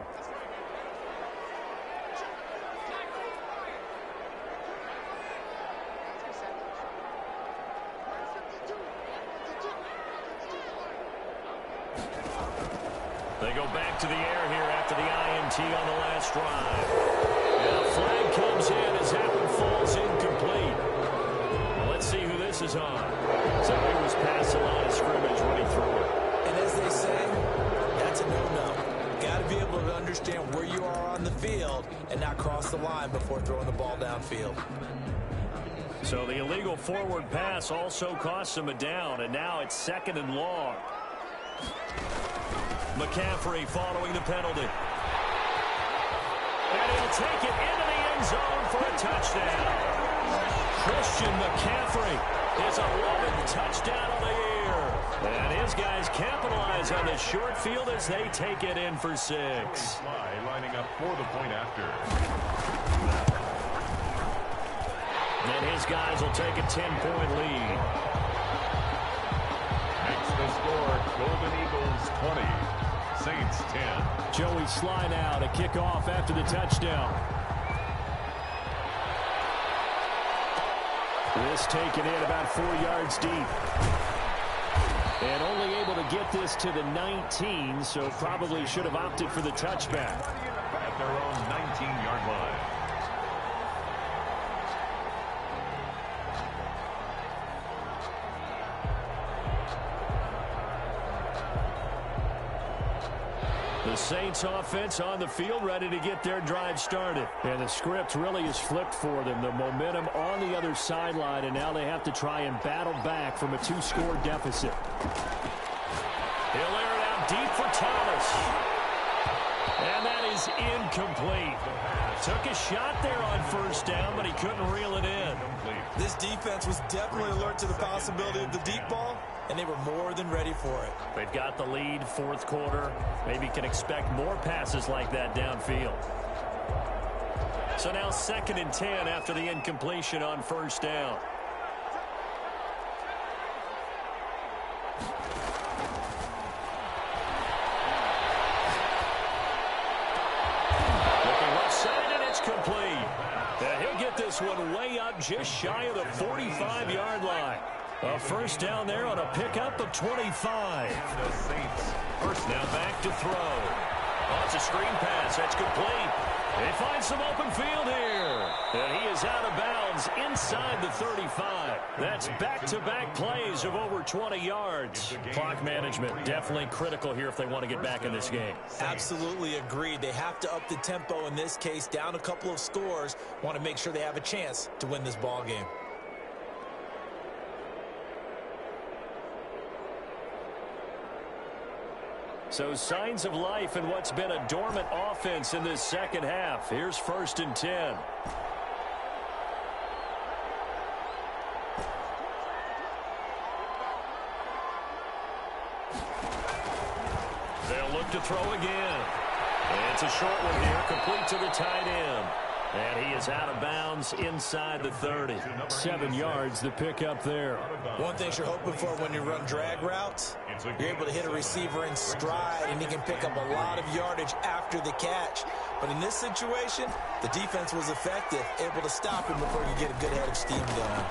S1: They go back to the air here after the INT on the last drive. And a flag comes in as that one falls incomplete. Well, let's see who this is on. So he was past the line of scrimmage when he threw it.
S3: And as they say, that's a no-no. Got to be able to understand where you are on the field and not cross the line before throwing the ball downfield.
S1: So the illegal forward pass also costs him a down, and now it's 2nd and long. McCaffrey following the penalty. And he'll take it into the end zone for a touchdown. Christian McCaffrey is 11th touchdown of the year. And his guys capitalize on the short field as they take it in for 6.
S2: Lining up for the point after.
S1: And his guys will take a 10-point lead.
S2: Makes the score Golden Eagles 20. Saints 10.
S1: Joey Sly now to kick off after the touchdown. This taken in about 4 yards deep. And only able to get this to the 19, so probably should have opted for the touchback.
S2: At their own 19-yard line.
S1: The Saints offense on the field ready to get their drive started. And the script really is flipped for them. The momentum on the other sideline, and now they have to try and battle back from a 2-score deficit. He'll air it out deep for Thomas. And that is incomplete. Took a shot there on 1st down, but he couldn't reel it in.
S3: This defense was definitely alert to the possibility of the deep ball, and they were more than ready for it.
S1: They've got the lead, 4th quarter. Maybe can expect more passes like that downfield. So now 2nd and 10 after the incompletion on 1st down. Looking left side, and it's complete. And he'll get this one way up just shy of the 45-yard line. A 1st down there on a pickup of 25.
S2: The Saints.
S1: First now back to throw. Oh, it's a screen pass. That's complete. They find some open field here. And he is out of bounds inside the 35. That's back-to-back plays of over 20 yards. Clock management definitely critical here if they want to get back in this game.
S3: Absolutely agreed. They have to up the tempo in this case, down a couple of scores. Want to make sure they have a chance to win this ball game.
S1: So signs of life in what's been a dormant offense in this 2nd half. Here's 1st and 10. They'll look to throw again. And it's a short one here, complete to the tight end. And he is out of bounds inside the 30. 7 yards, the pickup there.
S3: One thing you're hoping for when you run drag routes, you're able to hit a receiver in stride, and he can pick up a lot of yardage after the catch. But in this situation, the defense was effective, able to stop him before he could get a good head of steam going.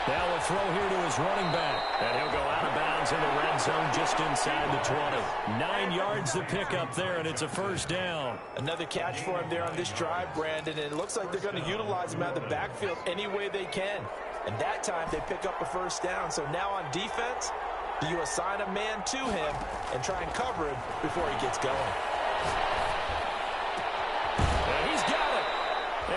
S1: Now a throw here to his running back. And he'll go out of bounds in the red zone just inside the 20. 9 yards to pick up there, and it's a 1st down.
S3: Another catch for him there on this drive, Brandon, and it looks like they're going to utilize him out of the backfield any way they can. And that time they pick up a 1st down. So now on defense, do you assign a man to him and try and cover him before he gets going?
S1: And he's got it.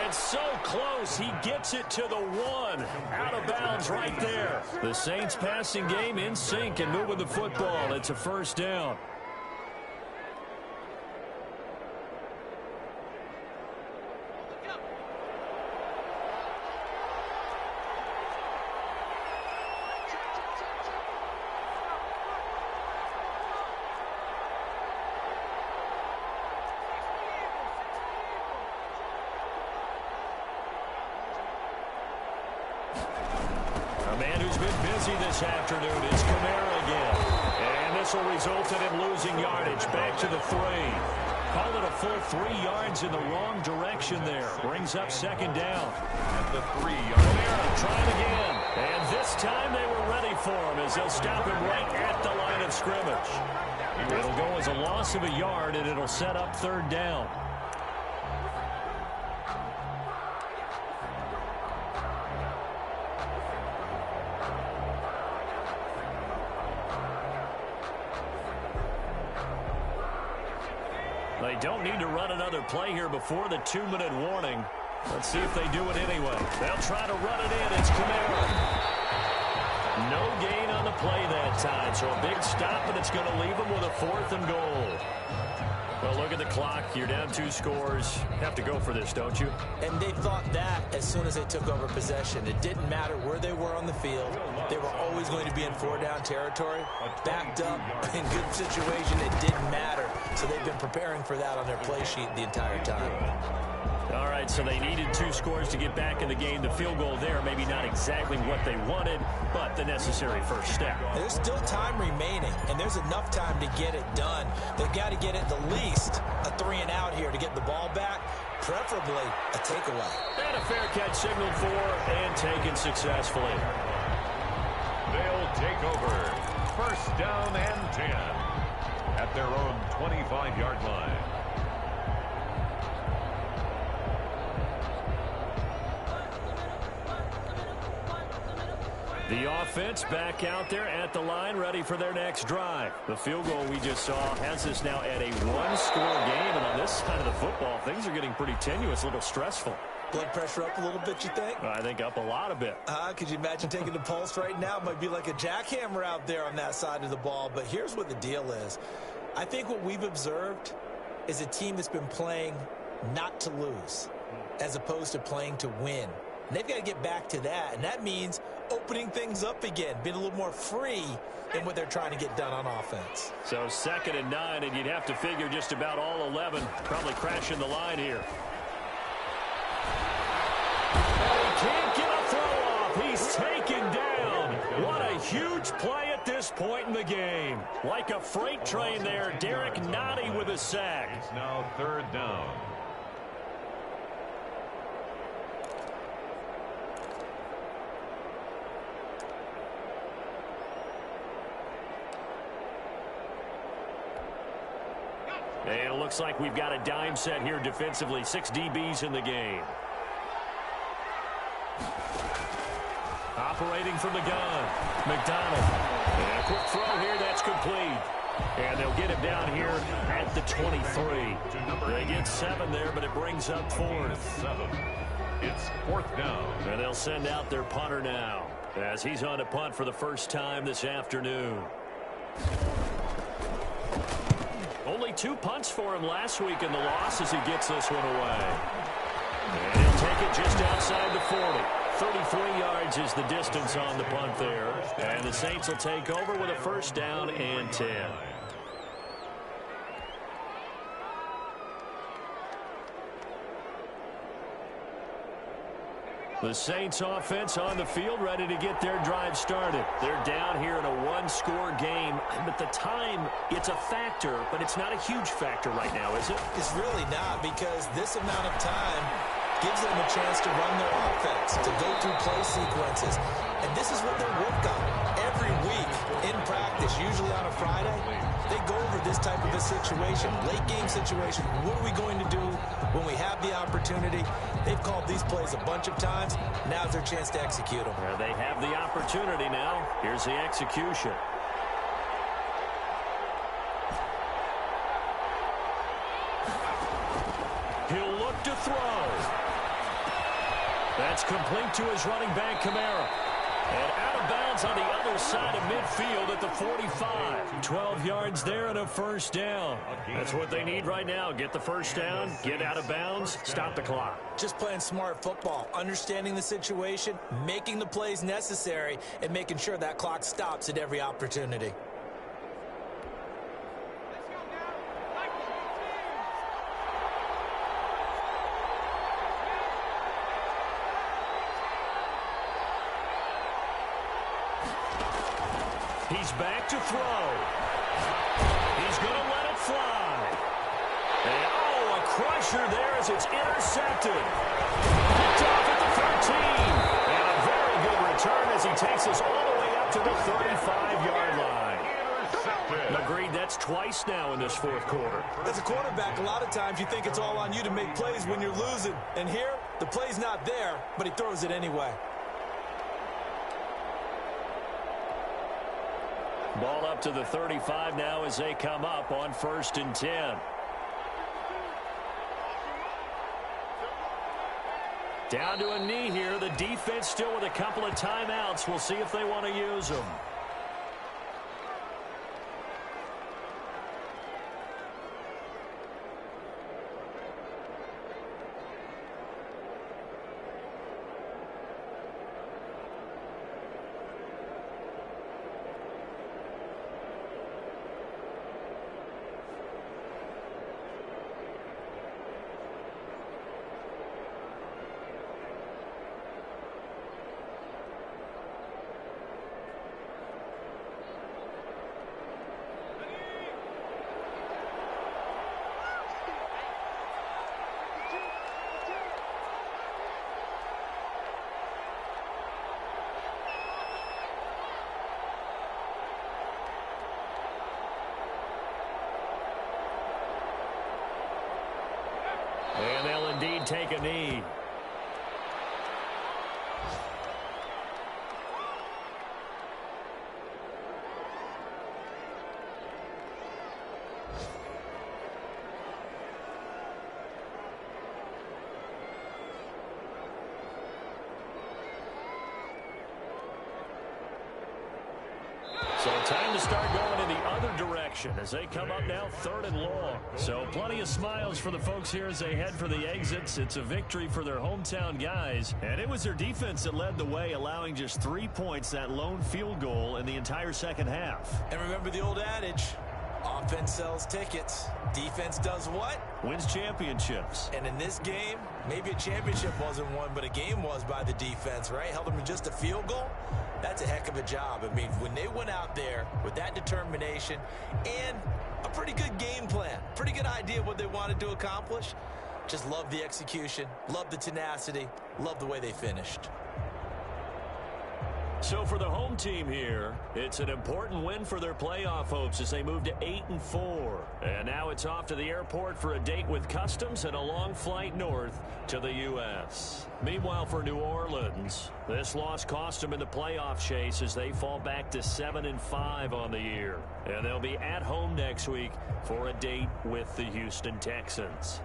S1: And so close, he gets it to the 1. Out of bounds right there. The Saints passing game in sync and moving the football. It's a 1st down. been busy this afternoon. It's Kamara again. And this will result in him losing yardage. Back to the 3. Call it a full 3 yards in the wrong direction there. Brings up second down.
S2: At the 3-yard
S1: Kamara trying again. And this time they were ready for him as they'll stop him right at the line of scrimmage. It'll go as a loss of a yard, and it'll set up third down. They don't need to run another play here before the 2-minute warning. Let's see if they do it anyway. They'll try to run it in. It's Kamara. No gain on the play that time, so a big stop, and it's going to leave them with a 4th and goal. Well, look at the clock. You're down 2 scores. Have to go for this, don't you?
S3: And they thought that as soon as they took over possession. It didn't matter where they were on the field. They were always going to be in 4-down territory. Backed up, in good situation, it didn't matter. So they've been preparing for that on their play sheet the entire time.
S1: All right, so they needed 2 scores to get back in the game. The field goal there, maybe not exactly what they wanted, but the necessary first step.
S3: There's still time remaining, and there's enough time to get it done. They've got to get at the least a 3-and-out here to get the ball back, preferably a takeaway.
S1: And a fair catch signaled for and taken successfully.
S2: They'll take over. First down and 10 at their own 25-yard line.
S1: The offense back out there at the line, ready for their next drive. The field goal we just saw has us now at a 1-score game, and on this side of the football, things are getting pretty tenuous, a little stressful.
S3: Blood pressure up a little bit, you think?
S1: I think up a lot a bit.
S3: Could you imagine taking the pulse right now? It might be like a jackhammer out there on that side of the ball, but here's what the deal is. I think what we've observed is a team that's been playing not to lose as opposed to playing to win. And they've got to get back to that, and that means opening things up again, being a little more free in what they're trying to get done on offense.
S1: So 2nd and 9, and you'd have to figure just about all 11 probably crashing the line here. He can't get a throw off. He's taken down. What a huge play at this point in the game. Like a freight train there, Derek Nottie with a sack.
S2: It's now 3rd down.
S1: And it looks like we've got a dime set here defensively. 6 DBs in the game. Operating from the gun, McDonald. And a quick throw here, that's complete. And they'll get him down here at the 23. They get 7 there, but it brings up 4th.
S2: 7. It's 4th down.
S1: And they'll send out their punter now as he's on to punt for the first time this afternoon. Only 2 punts for him last week in the loss as he gets this one away. And he'll take it just outside the 40. 33 yards is the distance on the punt there. And the Saints will take over with a first down and 10. The Saints offense on the field ready to get their drive started. They're down here in a 1-score game, but the time, it's a factor, but it's not a huge factor right now, is it?
S3: It's really not, because this amount of time gives them a chance to run their offense, to go through play sequences. And this is what they work on every week in practice, usually on a Friday. They go over this type of a situation, late game situation. What are we going to do when we have the opportunity? They've called these plays a bunch of times. Now's their chance to execute them.
S1: Well, they have the opportunity now. Here's the execution. He'll look to throw. That's complete to his running back, Kamara. And out of bounds on the other side of midfield at the 45. 12 yards there and a first down. That's what they need right now. Get the first down, get out of bounds, stop the clock.
S3: Just playing smart football, understanding the situation, making the plays necessary, and making sure that clock stops at every opportunity.
S1: back to throw. He's going to let it fly. And, oh, a crusher there as it's intercepted. Picked off at the 13. And a very good return as he takes us all the way up to the 35-yard line. Agreed, that's twice now in this fourth quarter.
S3: As a quarterback, a lot of times you think it's all on you to make plays when you're losing. And here, the play's not there, but he throws it anyway.
S1: Ball up to the 35 now as they come up on 1st and 10. Down to a knee here. The defense still with a couple of timeouts. We'll see if they want to use them. And they'll indeed take a knee. So time to start going in the other direction as they come up now 3rd and long. So plenty of smiles for the folks here as they head for the exits. It's a victory for their hometown guys. And it was their defense that led the way, allowing just 3 points, that lone field goal in the entire second half.
S3: And remember the old adage, offense sells tickets. Defense does what?
S1: Wins championships.
S3: And in this game, maybe a championship wasn't won, but a game was by the defense, right? Held them to just a field goal. That's a heck of a job. I mean, when they went out there with that determination and a pretty good game plan, pretty good idea what they wanted to accomplish, just love the execution, love the tenacity, love the way they finished.
S1: So for the home team here, it's an important win for their playoff hopes as they move to 8-4. And now it's off to the airport for a date with Customs and a long flight north to the U.S. Meanwhile, for New Orleans, this loss cost them in the playoff chase as they fall back to 7-5 on the year. And they'll be at home next week for a date with the Houston Texans.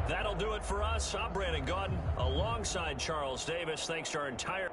S1: That'll do it for us. I'm Brandon Gaudin alongside Charles Davis. Thanks to our entire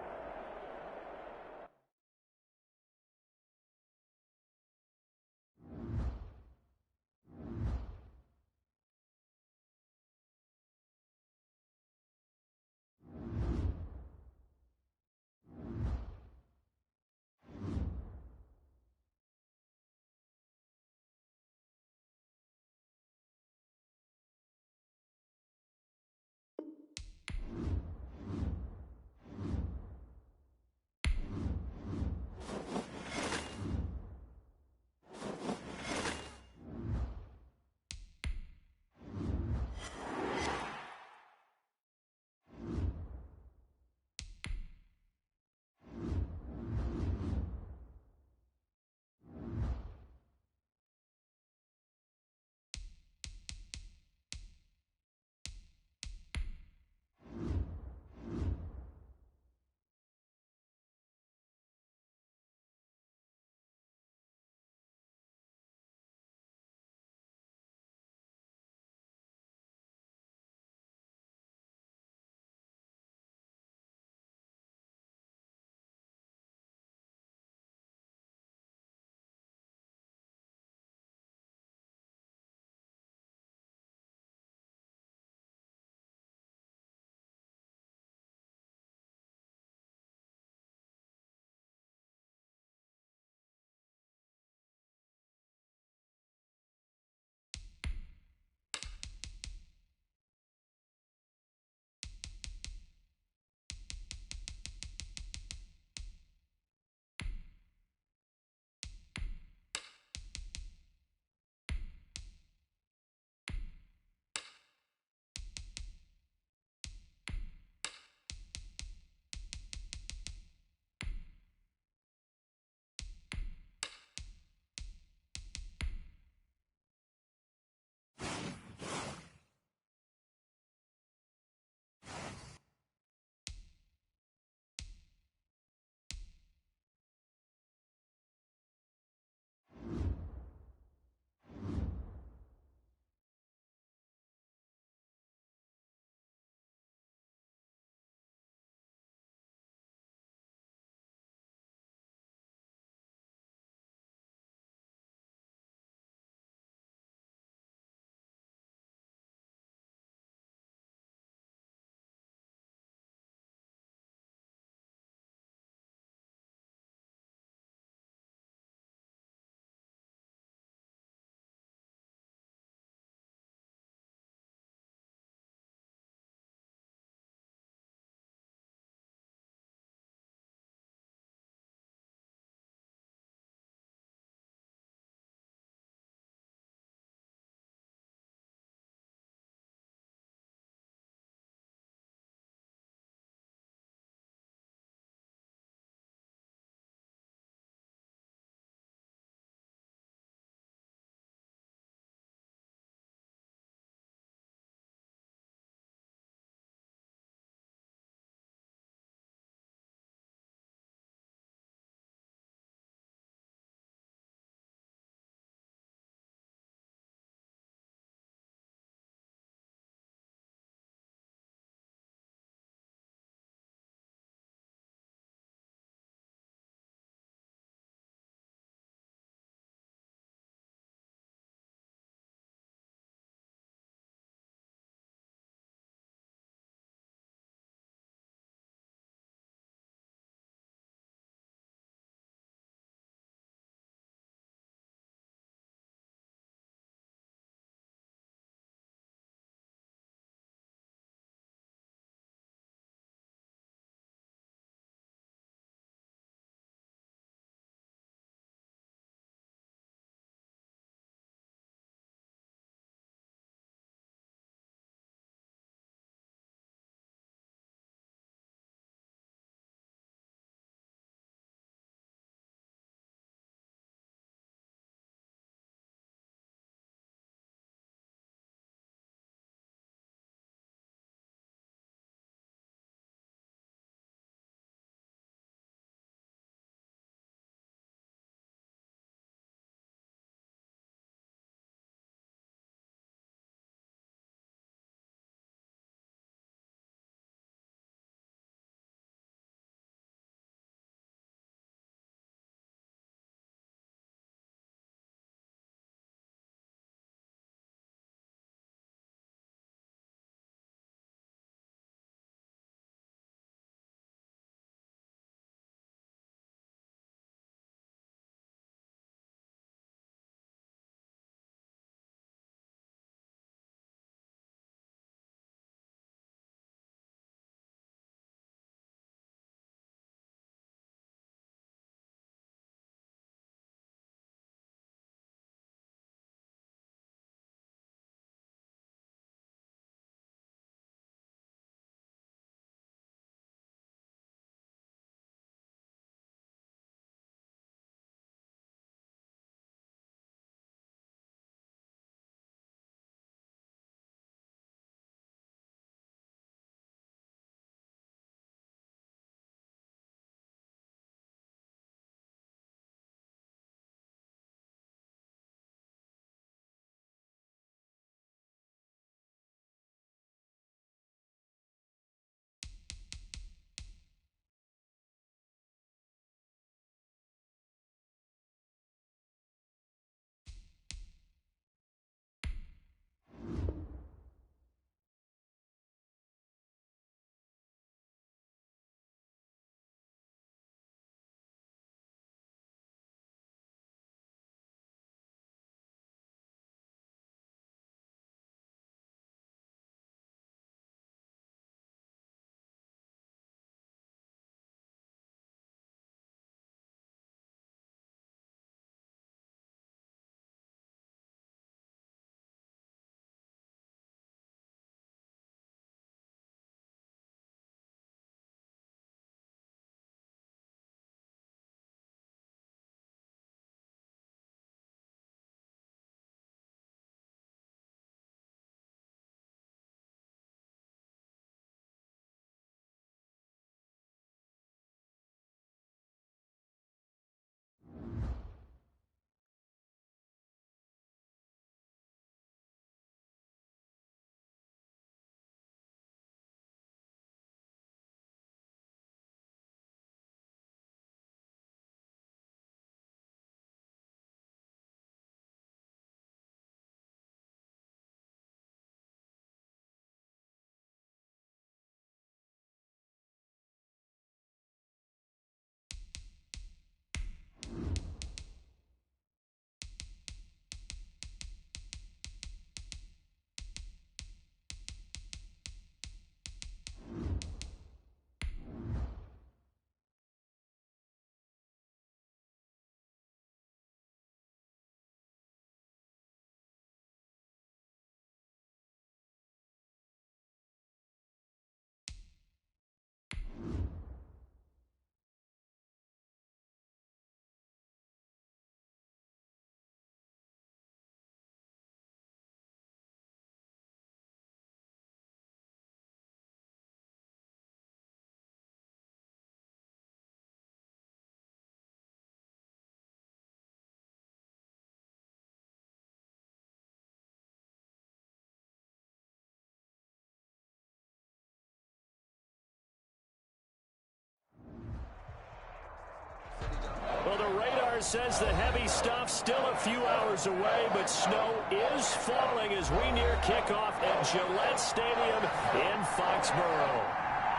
S1: says the heavy stuff still a few hours away, but snow is falling as we near kickoff at Gillette Stadium in Foxborough.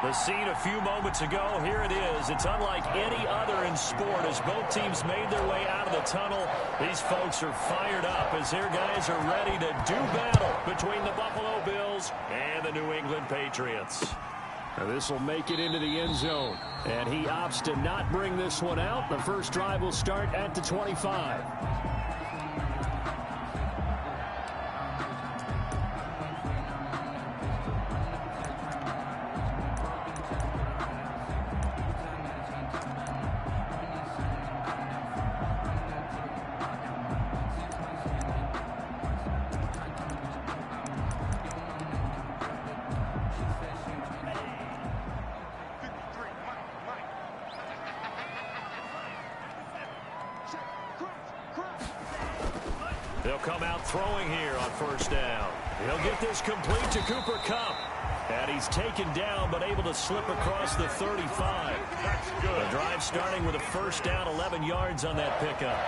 S1: The scene a few moments ago, here it is. It's unlike any other in sport as both teams made their way out of the tunnel. These folks are fired up as their guys are ready to do battle between the Buffalo Bills and the New England Patriots.
S5: Now this will make it into the end zone, and he opts to not bring this one out. The first drive will start at the 25.
S1: They'll come out throwing here on first down. He'll get this complete to Cooper Kupp. And he's taken down but able to slip across the 35.
S2: That's good.
S1: The drive starting with a first down, 11 yards on that pickup.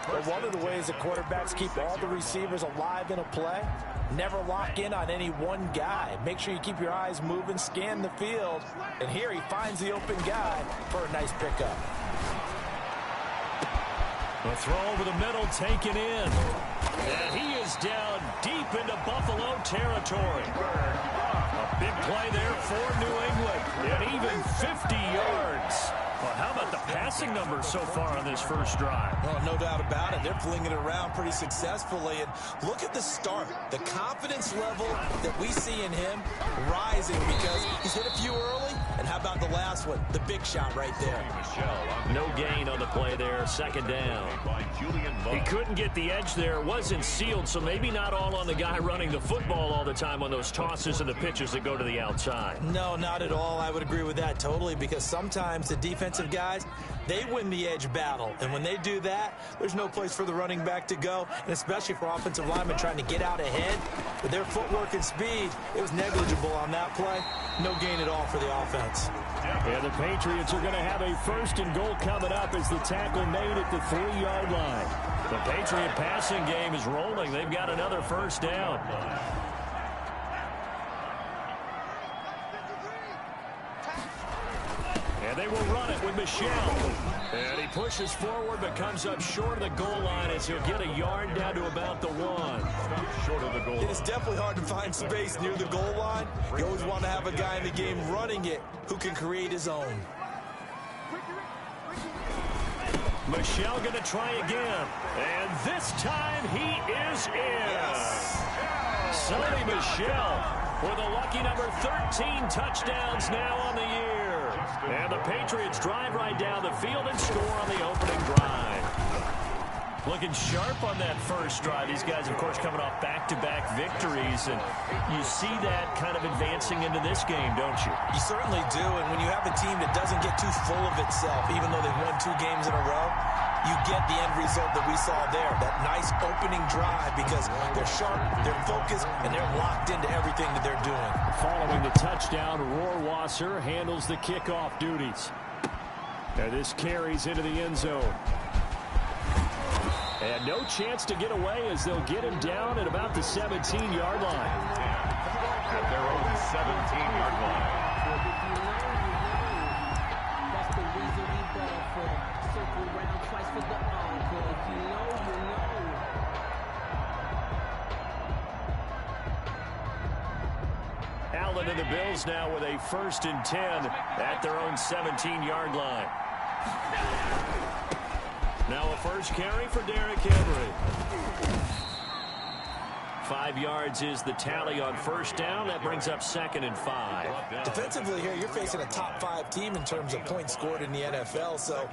S3: But one of the ways that quarterbacks keep all the receivers alive in a play, never lock in on any one guy. Make sure you keep your eyes moving, scan the field. And here he finds the open guy for a nice pickup.
S1: The throw over the middle taken in. And he is down deep into Buffalo territory. A big play there for New England. And even 50 yards. Well, how about the passing numbers so far on this first drive?
S3: Well, no doubt about it. They're flinging it around pretty successfully. And look at the start. The confidence level that we see in him rising because he's hit a few early. And how about the last one? The big shot right there.
S1: No gain on the play there. Second down. He couldn't get the edge there. Wasn't sealed, so maybe not all on the guy running the football all the time on those tosses and the pitches that go to the outside.
S3: No, not at all. I would agree with that totally because sometimes the defensive guys, they win the edge battle. And when they do that, there's no place for the running back to go, and especially for offensive linemen trying to get out ahead. With their footwork and speed, it was negligible on that play. No gain at all for the offense.
S5: And the Patriots are going to have a first and goal coming up as the tackle made at the 3-yard line.
S1: The Patriot passing game is rolling. They've got another first down. And they will run it with Michel. And he pushes forward but comes up short of the goal line as he'll get a yard down to about the 1.
S2: Short of the goal.
S3: It is definitely hard to find space near the goal line. You always want to have a guy in the game running it who can create his own.
S1: Michel going to try again. And this time he is in.
S3: Yes.
S1: Sonny Michel with a lucky number 13 touchdowns now on the year. And the Patriots drive right down the field and score on the opening drive. Looking sharp on that first drive. These guys, of course, coming off back-to-back victories. And you see that kind of advancing into this game, don't you?
S3: You certainly do. And when you have a team that doesn't get too full of itself, even though they've won 2 games in a row, you get the end result that we saw there. That nice opening drive because they're sharp, they're focused, and they're locked into everything that they're doing.
S5: Following the touchdown, Rohrwasser handles the kickoff duties. Now this carries into the end zone. And no chance to get away as they'll get him down at about the 17-yard line.
S2: At their own 17-yard line.
S6: That's the reason we ball for. Circle round twice for the encore. If you know, you know.
S1: Allen and the Bills now with a 1st and 10 at their own 17-yard line. Now a first carry for Derrick Henry. 5 yards is the tally on first down. That brings up 2nd and 5.
S3: Defensively here, you're facing a top 5 team in terms of points scored in the NFL. So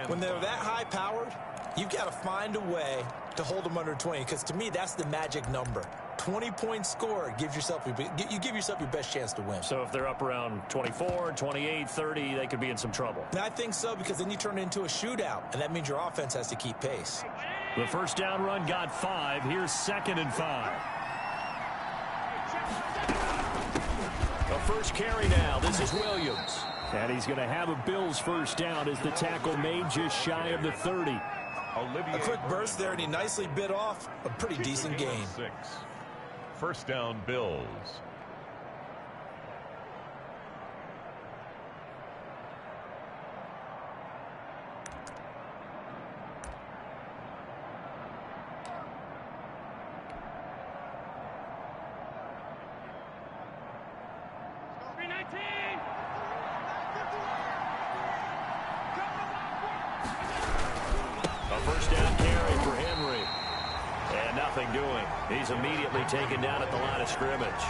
S3: when they're that high-powered, you've got to find a way to hold them under 20. Because to me, that's the magic number. 20 points scored, you give yourself your best chance to win.
S1: So if they're up around 24, 28, 30, they could be in some trouble.
S3: And I think so because then you turn it into a shootout, and that means your offense has to keep pace.
S1: The first down run got 5. Here's 2nd and 5. A first carry now. This is Williams.
S5: And he's going to have a Bills first down as the tackle made just shy of the 30.
S3: A quick burst there, and he nicely bit off a pretty decent gain.
S2: 6. First down, Bills.
S1: First down carry for Henry. And nothing doing. He's immediately taken down at the line of scrimmage.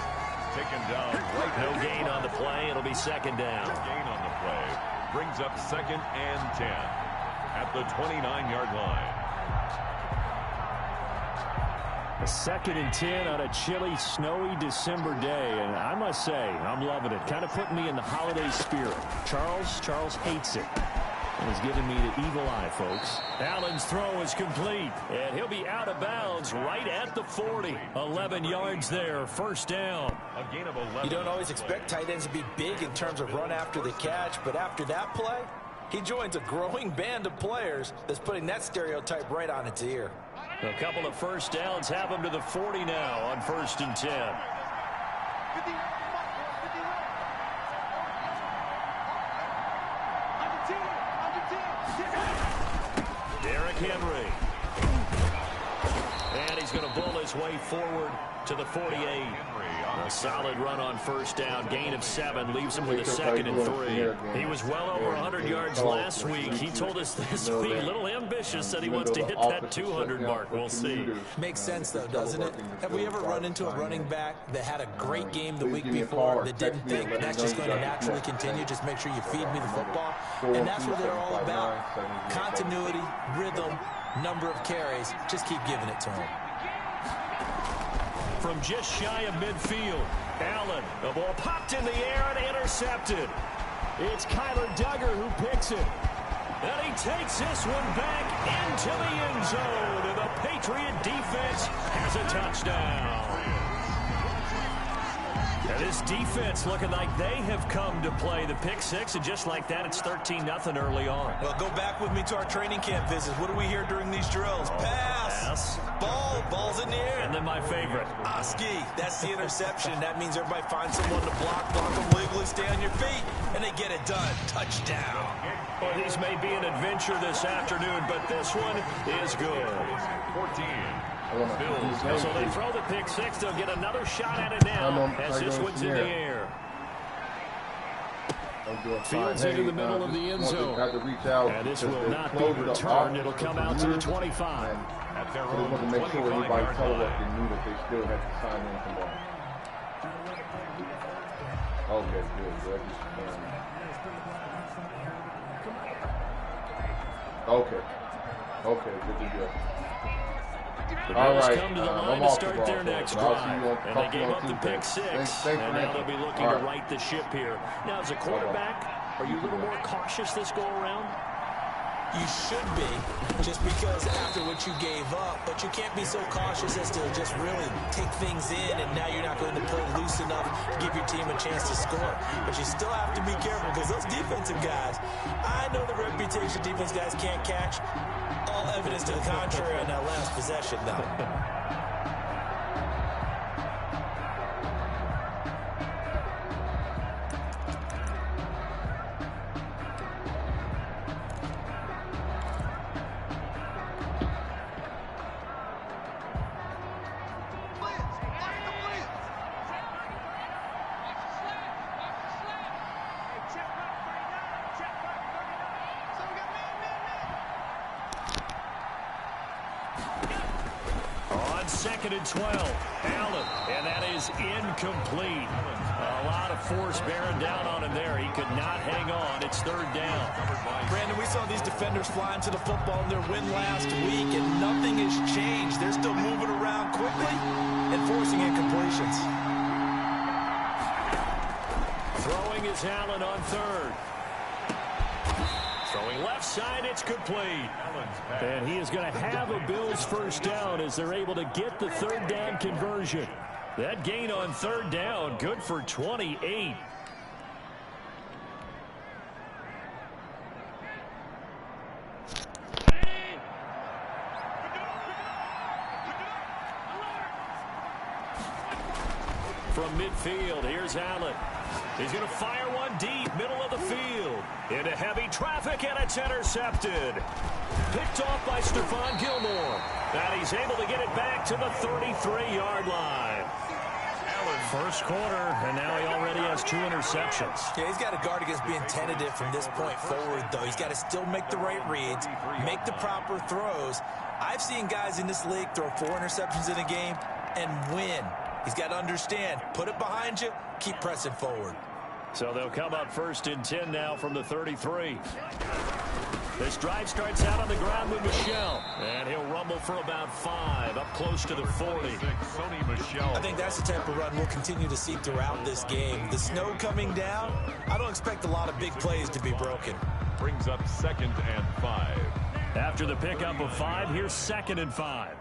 S2: Taken down. Right.
S1: No gain on the play. It'll be second down.
S2: Gain on the play. Brings up 2nd and 10 at the 29-yard line.
S5: A 2nd and 10 on a chilly, snowy December day. And I must say, I'm loving it. Kind of putting me in the holiday spirit. Charles hates it. And he's giving me the evil eye, folks.
S1: Allen's throw is complete, and he'll be out of bounds right at the 40. 11 yards there, first down.
S2: A gain of 11.
S3: You don't always expect tight ends to be big in terms of run after the catch, but after that play, he joins a growing band of players that's putting that stereotype right on its ear.
S1: A couple of first downs have him to the 40 now on 1st and 10. Derrick Henry. And he's going to bull his way forward to the 48. A solid run on first down. Gain of 7 leaves him with a 2nd and 3. He was well over 100 yards last week. He told us this week, a little ambitious, said he wants to hit that 200 mark. We'll see.
S3: Makes sense, though, doesn't it? Have we ever run into a running back that had a great game the week before that didn't think that's just going to naturally continue? Just make sure you feed me the football. And that's what they're all about. Continuity, rhythm, number of carries. Just keep giving it to him.
S1: From just shy of midfield, Allen, the ball popped in the air and intercepted. It's Kyler Duggar who picks it. And he takes this one back into the end zone. And the Patriot defense has a touchdown. And this defense looking like they have come to play. The pick 6, and just like that, it's 13-0 early on.
S3: Well, go back with me to our training camp visits. What do we hear during these drills? Pass. Ball's in the air.
S1: And then my favorite.
S3: Oski, that's the interception. That means everybody finds someone to block them legally, stay on your feet, and they get it done. Touchdown.
S1: Well, these may be an adventure this afternoon, but this one is good.
S2: 14.
S1: So they throw the pick 6. They'll get another shot at it now as this one's in the air.
S5: Fields into the middle of the end zone. And this will not be returned. It'll come out to the 25.
S2: At their
S4: So they
S2: own
S4: want to make sure everybody
S2: 25-yard
S4: teleworked
S2: line.
S4: and knew that they still had to sign in tomorrow. Okay, good. Okay, good to go.
S1: The
S4: All
S1: Bills
S4: right,
S1: come to the line
S4: I'm
S1: to
S4: off the
S1: start
S4: ball,
S1: their
S4: so
S1: next
S4: I'll see
S1: drive.
S4: you on-
S1: And
S4: talk
S1: they
S4: to you
S1: gave
S4: on
S1: up the
S4: Tuesday.
S1: pick 6.
S4: Thanks
S1: And
S4: for
S1: now
S4: that.
S1: they'll be looking
S4: All
S1: to
S4: right.
S1: right the ship here. Now, as a quarterback, are you a little more cautious this go-around?
S3: You should be, just because after what you gave up, but you can't be so cautious as to just really take things in, and now you're not going to play loose enough to give your team a chance to score. But you still have to be careful, because those defensive guys, I know the reputation defense guys can't catch. All evidence to the contrary on that last possession, though.
S1: On 2nd and 12, Allen, and that is incomplete. A lot of force bearing down on him there. He could not hang on. It's 3rd down.
S3: Brandon, we saw these defenders flying to the football in their win last week, and nothing has changed. They're still moving around quickly and forcing incompletions.
S1: Throwing is Allen on 3rd. Throwing left side, it's complete.
S5: And he is going to have a Bills first down as they're able to get the 3rd down conversion.
S1: That gain on 3rd down, good for 28. from midfield. Here's Allen. He's going to fire one deep, middle of the field. Into heavy traffic, and it's intercepted. Picked off by Stephon Gilmore. And he's able to get it back to the 33-yard line. First quarter, and now he already has 2 interceptions.
S3: Yeah, he's got to guard against being tentative from this point forward, though. He's got to still make the right reads, make the proper throws. I've seen guys in this league throw 4 interceptions in a game and win. He's got to understand, put it behind you, keep pressing forward.
S1: So they'll come up 1st and 10 now from the 33. This drive starts out on the ground with Michel, and he'll rumble for about 5, up close to the 40.
S3: I think that's the type of run we'll continue to see throughout this game. The snow coming down, I don't expect a lot of big plays to be broken.
S2: Brings up 2nd and 5.
S1: After the pickup of 5, here's 2nd and 5.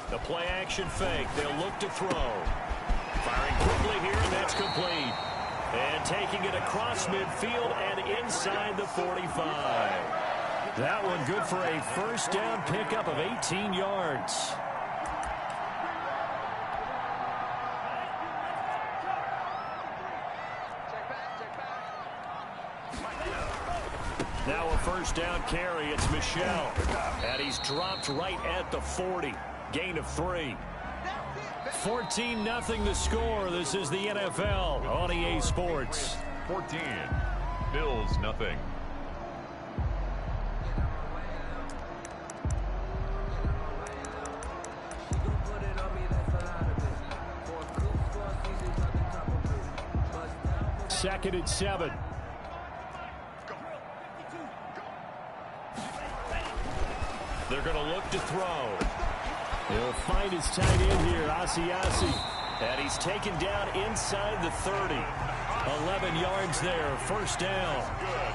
S1: The play-action fake. They'll look to throw. Firing quickly here, and that's complete. And taking it across midfield and inside the 45. That one good for a first down pickup of 18 yards. Now a first down carry. It's Michel. And he's dropped right at the 40. Gain of 3. 14-0 the score. This is the NFL on EA Sports.
S2: 14. Bills nothing.
S1: Second and 7. They're going to look to throw. He'll find his tight end here, Asiasi. And he's taken down inside the 30. 11 yards there, first down.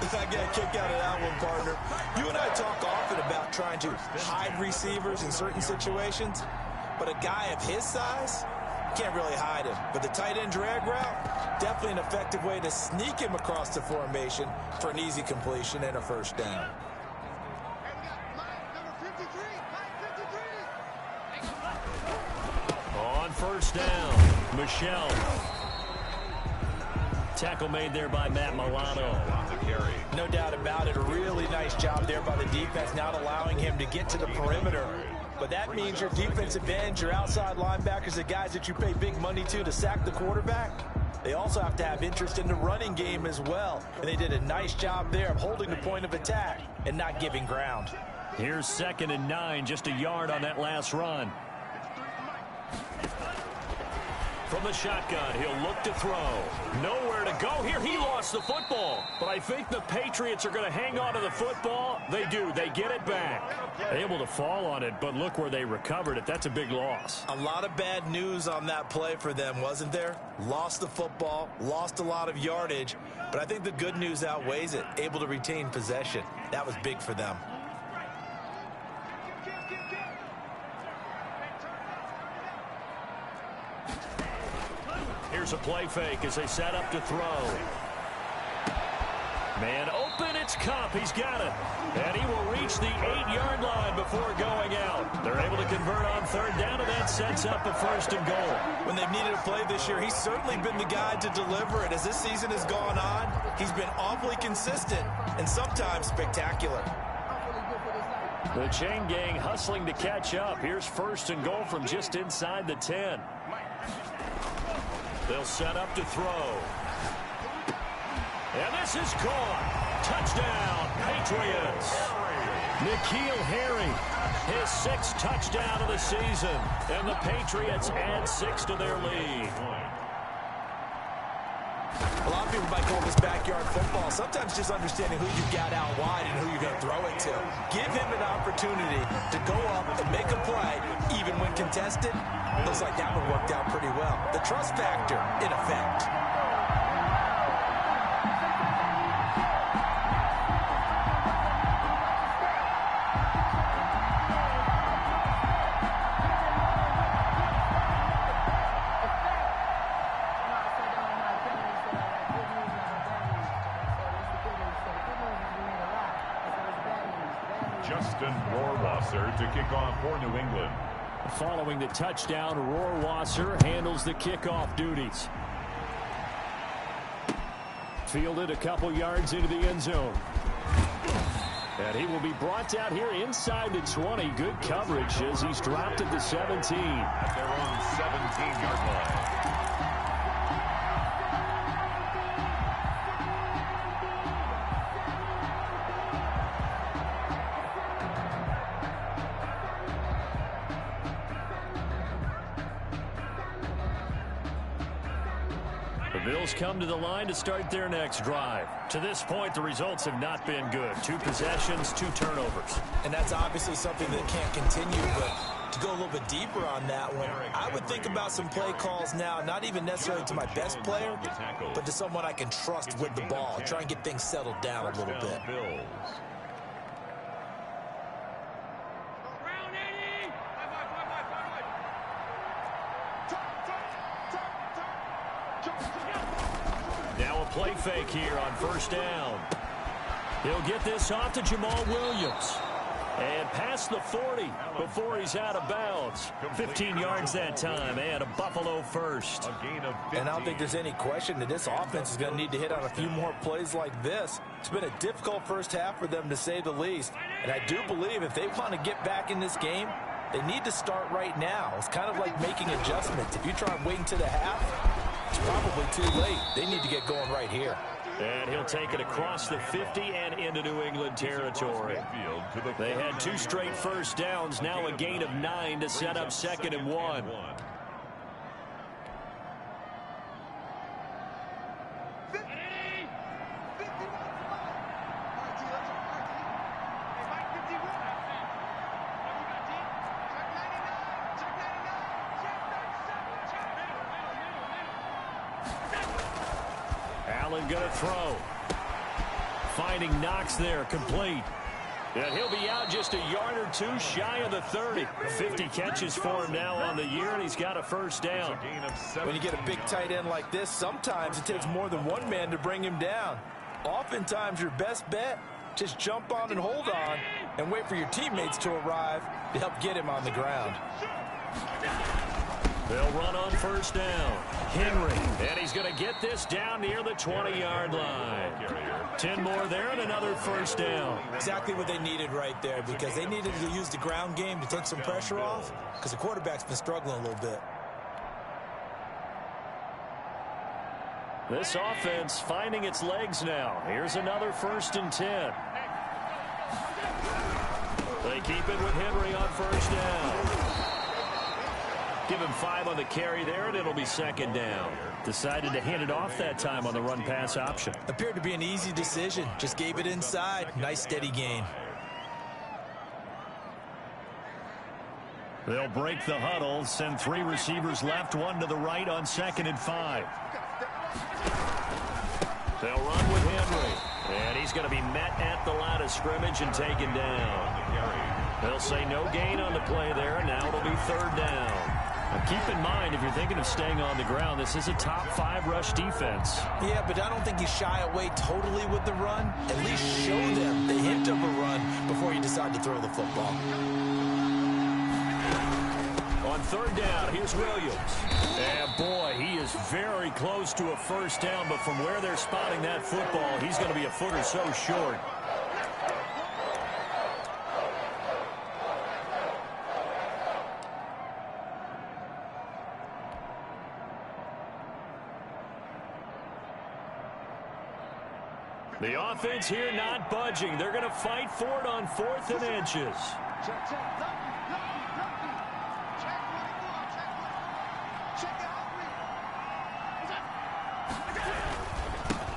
S3: I get a kick out of that one, partner. You and I talk often about trying to hide receivers in certain situations, but a guy of his size, can't really hide him. But the tight end drag route, definitely an effective way to sneak him across the formation for an easy completion and a first down.
S1: On first down, Michel. Tackle made there by Matt Milano.
S3: No doubt about it. A really nice job there by the defense, not allowing him to get to the perimeter. But that means your defensive ends, your outside linebackers, the guys that you pay big money to sack the quarterback, they also have to have interest in the running game as well. And they did a nice job there of holding the point of attack and not giving ground.
S1: Here's 2nd and 9, just a yard on that last run. From the shotgun, he'll look to throw. Nowhere to go here. He lost the football. But I think the Patriots are going to hang on to the football. They do. They get it back. Able to fall on it, but look where they recovered it. That's a big loss.
S3: A lot of bad news on that play for them, wasn't there? Lost the football, lost a lot of yardage. But I think the good news outweighs it. Able to retain possession. That was big for them.
S1: Here's a play fake as they set up to throw. Man open, it's Kupp. He's got it. And he will reach the 8-yard line before going out. They're able to convert on third down, and that sets up a first and goal.
S3: When they've needed a play this year, he's certainly been the guy to deliver it. As this season has gone on, he's been awfully consistent and sometimes spectacular.
S1: The chain gang hustling to catch up. Here's first and goal from just inside the 10. They'll set up to throw. And this is caught. Touchdown, Patriots. N'Keal Harry, his 6th touchdown of the season. And the Patriots add 6 to their lead.
S3: A lot of people might call this backyard football. Sometimes just understanding who you've got out wide and who you're going to throw it to. Give him an opportunity to go up and make a play, even when contested. Looks like that one worked out pretty well. The trust factor in effect.
S2: Justin Rohrwasser to kick off for New England.
S1: Following the touchdown, Rohrwasser handles the kickoff duties. Fielded a couple yards into the end zone. And he will be brought down here inside the 20. Good coverage as he's dropped at the 17.
S2: At their own 17-yard line.
S1: Bills come to the line to start their next drive. To this point, the results have not been good. 2 possessions, 2 turnovers.
S3: And that's obviously something that can't continue, but to go a little bit deeper on that one, I would think about some play calls now, not even necessarily to my best player, but to someone I can trust with the ball. Try and get things settled down a little bit.
S1: Now a play fake here on first down. He'll get this off to Jamal Williams. And past the 40 before he's out of bounds. 15 yards that time and a Buffalo first.
S3: And I don't think there's any question that this offense is going to need to hit on a few more plays like this. It's been a difficult first half for them, to say the least. And I do believe if they want to get back in this game, they need to start right now. It's kind of like making adjustments. If you try waiting to the half, it's probably too late. They need to get going right here.
S1: And he'll take it across the 50 and into New England territory. They had 2 straight first downs, now a gain of 9 to set up 2nd and 1. Allen going to throw. Finding Knox there, complete. And he'll be out just a yard or 2 shy of the 30. 50 catches for him now on the year, and he's got a first down.
S3: When you get a big tight end like this, sometimes it takes more than one man to bring him down. Oftentimes, your best bet, just jump on and hold on and wait for your teammates to arrive to help get him on the ground.
S1: They'll run on first down. Henry, and he's going to get this down near the 20-yard line. 10 more there and another first down.
S3: Exactly what they needed right there, because they needed to use the ground game to take some pressure off, because the quarterback's been struggling a little bit.
S1: This offense finding its legs now. Here's another 1st and 10. They keep it with Henry on first down. Give him 5 on the carry there, and it'll be 2nd down. Decided to hand it off that time on the run-pass option.
S3: Appeared to be an easy decision. Just gave it inside. Nice, steady gain.
S1: They'll break the huddle, send 3 receivers left, 1 to the right on 2nd and 5. They'll run with Henry. And he's going to be met at the line of scrimmage and taken down. They'll say no gain on the play there, and now it'll be 3rd down. Now keep in mind, if you're thinking of staying on the ground, this is a top 5 rush defense.
S3: Yeah, but I don't think you shy away totally with the run. At least show them the hint of a run before you decide to throw the football.
S1: On 3rd down, here's Williams. And boy, he is very close to a first down, but from where they're spotting that football, he's going to be a foot or so short. The offense here not budging. They're going to fight for it on 4th and inches.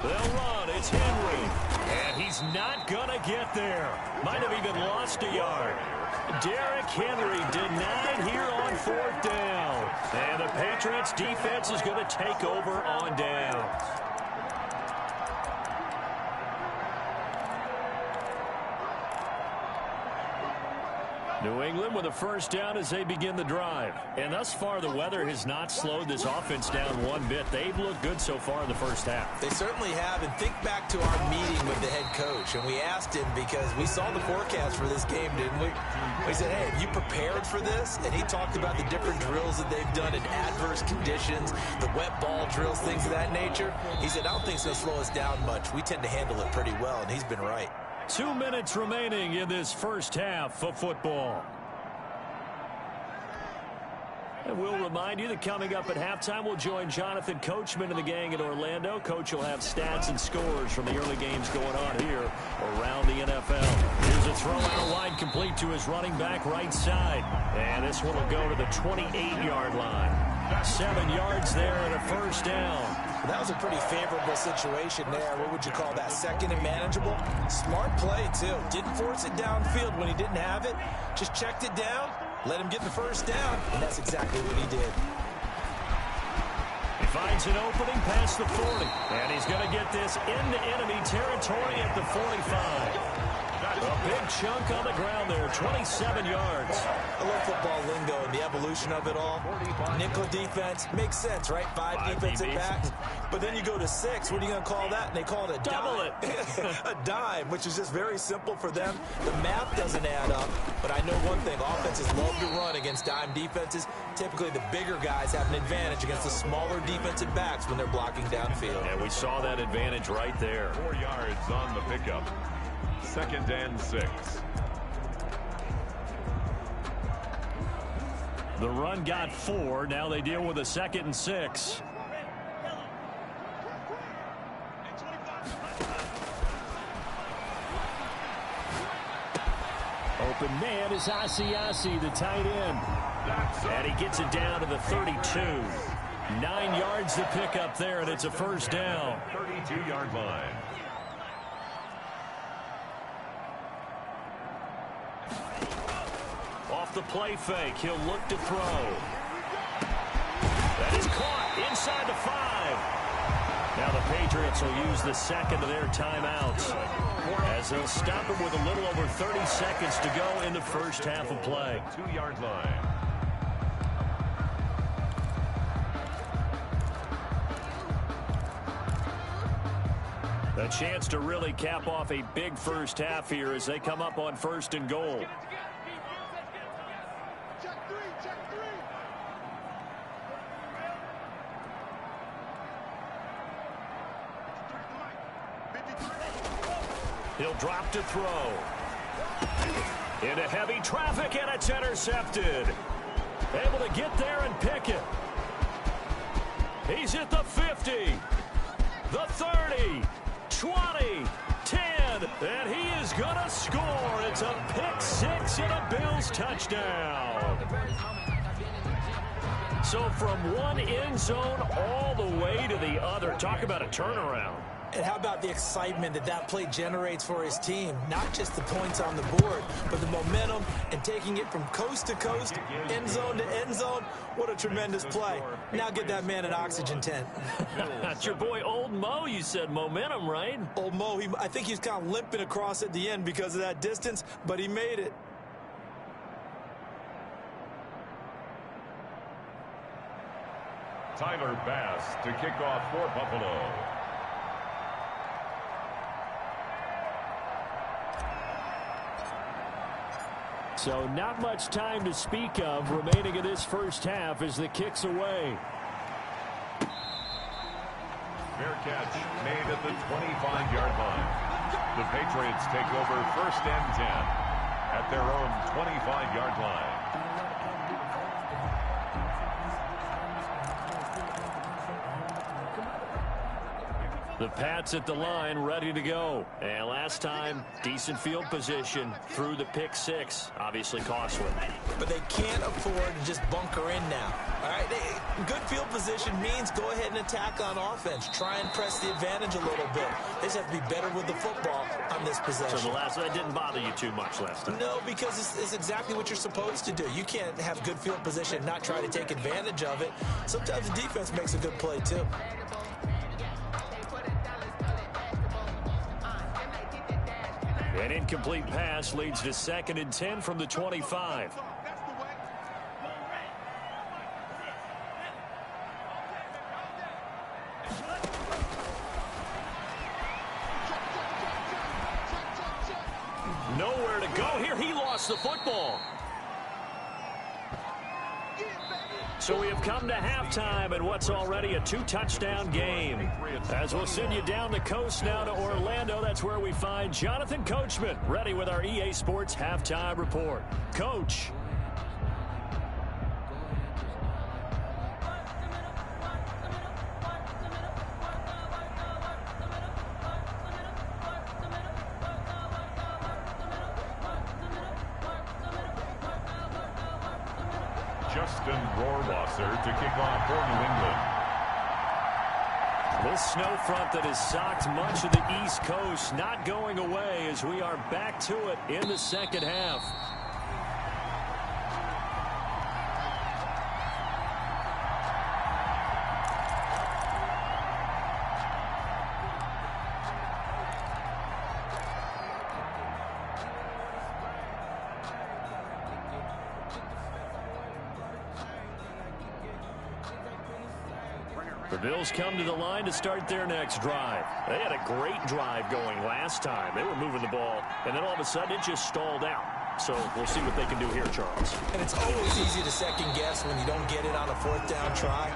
S1: They'll run. It's Henry. And he's not going to get there. Might have even lost a yard. Derrick Henry denied here on 4th down. And the Patriots defense is going to take over on downs. New England with a first down as they begin the drive. And thus far, the weather has not slowed this offense down one bit. They've looked good so far in the first half.
S3: They certainly have. And think back to our meeting with the head coach. And we asked him because we saw the forecast for this game, didn't we? We said, hey, have you prepared for this? And he talked about the different drills that they've done in adverse conditions, the wet ball drills, things of that nature. He said, I don't think it's going to slow us down much. We tend to handle it pretty well, and he's been right.
S1: 2 minutes remaining in this first half of football. And we'll remind you that coming up at halftime, we'll join Jonathan Coachman and the gang in Orlando. Coach will have stats and scores from the early games going on here around the NFL. Here's a throw out wide, complete to his running back right side. And this one will go to the 28-yard line. 7 yards there and a first down.
S3: That was a pretty favorable situation there. What would you call that? Second and manageable? Smart play, too. Didn't force it downfield when he didn't have it. Just checked it down, let him get the first down, and that's exactly what he did.
S1: He finds an opening past the 40, and he's going to get this into enemy territory at the 45. A big chunk on the ground there, 27 yards.
S3: I love football lingo and the evolution of it all. Nickel defense makes sense, right? 5 defensive backs. But then you go to 6. What are you going to call that? And they call it a
S1: double
S3: dime. A dime, which is just very simple for them. The math doesn't add up. But I know one thing. Offenses love to run against dime defenses. Typically, the bigger guys have an advantage against the smaller defensive backs when they're blocking downfield.
S1: And we saw that advantage right there.
S2: 4 yards on the pickup. 2nd and 6.
S1: The run got 4. Now they deal with a 2nd and 6. Open man is Asiasi, the tight end. And he gets it down to the 32. 9 yards to pick up there, and it's a first down.
S2: 32-yard line.
S1: Off the play fake, he'll look to throw. That is caught inside the 5. Now the Patriots will use the second of their timeouts as they'll stop him with a little over 30 seconds to go in the first half of play.
S2: 2-yard line.
S1: A chance to really cap off a big first half here as they come up on 1st and goal. He'll drop to throw. Into heavy traffic, and it's intercepted. Able to get there and pick it. He's at the 50, the 30, 20, 10, and he is going to score. It's a pick 6 and a Bills touchdown. So from one end zone all the way to the other. Talk about a turnaround.
S3: And how about the excitement that that play generates for his team? Not just the points on the board, but the momentum and taking it from coast to coast, end zone to end zone. What a tremendous play. Now get that man an oxygen tent.
S1: That's your boy Old Mo. You said momentum, right?
S3: Old Mo, I think he's kind of limping across at the end because of that distance, but he made it.
S2: Tyler Bass to kick off for Buffalo.
S1: So not much time to speak of remaining in this first half as the kick's away.
S2: Fair catch made at the 25-yard line. The Patriots take over 1st and 10 at their own 25-yard line.
S1: The Pats at the line, ready to go. And last time, decent field position through the pick 6. Obviously costly.
S3: But they can't afford to just bunker in now. All right, good field position means go ahead and attack on offense. Try and press the advantage a little bit. They just have to be better with the football on this possession.
S1: So that didn't bother you too much last time?
S3: No, because it's exactly what you're supposed to do. You can't have good field position and not try to take advantage of it. Sometimes the defense makes a good play, too.
S1: An incomplete pass leads to 2nd and 10 from the 25. Nowhere to go here. He lost the football. So we have come to halftime in what's already a 2-touchdown game. As we'll send you down the coast now to Orlando, that's where we find Jonathan Coachman ready with our EA Sports Halftime Report. Coach.
S2: Justin Rohrwasser to kick off for New England.
S1: This snow front that has socked much of the East Coast not going away as we are back to it in the second half. The Bills come to the line to start their next drive. They had a great drive going last time. They were moving the ball, and then all of a sudden it just stalled out. So we'll see what they can do here, Charles.
S3: And it's always easy to second guess when you don't get it on a 4th down try.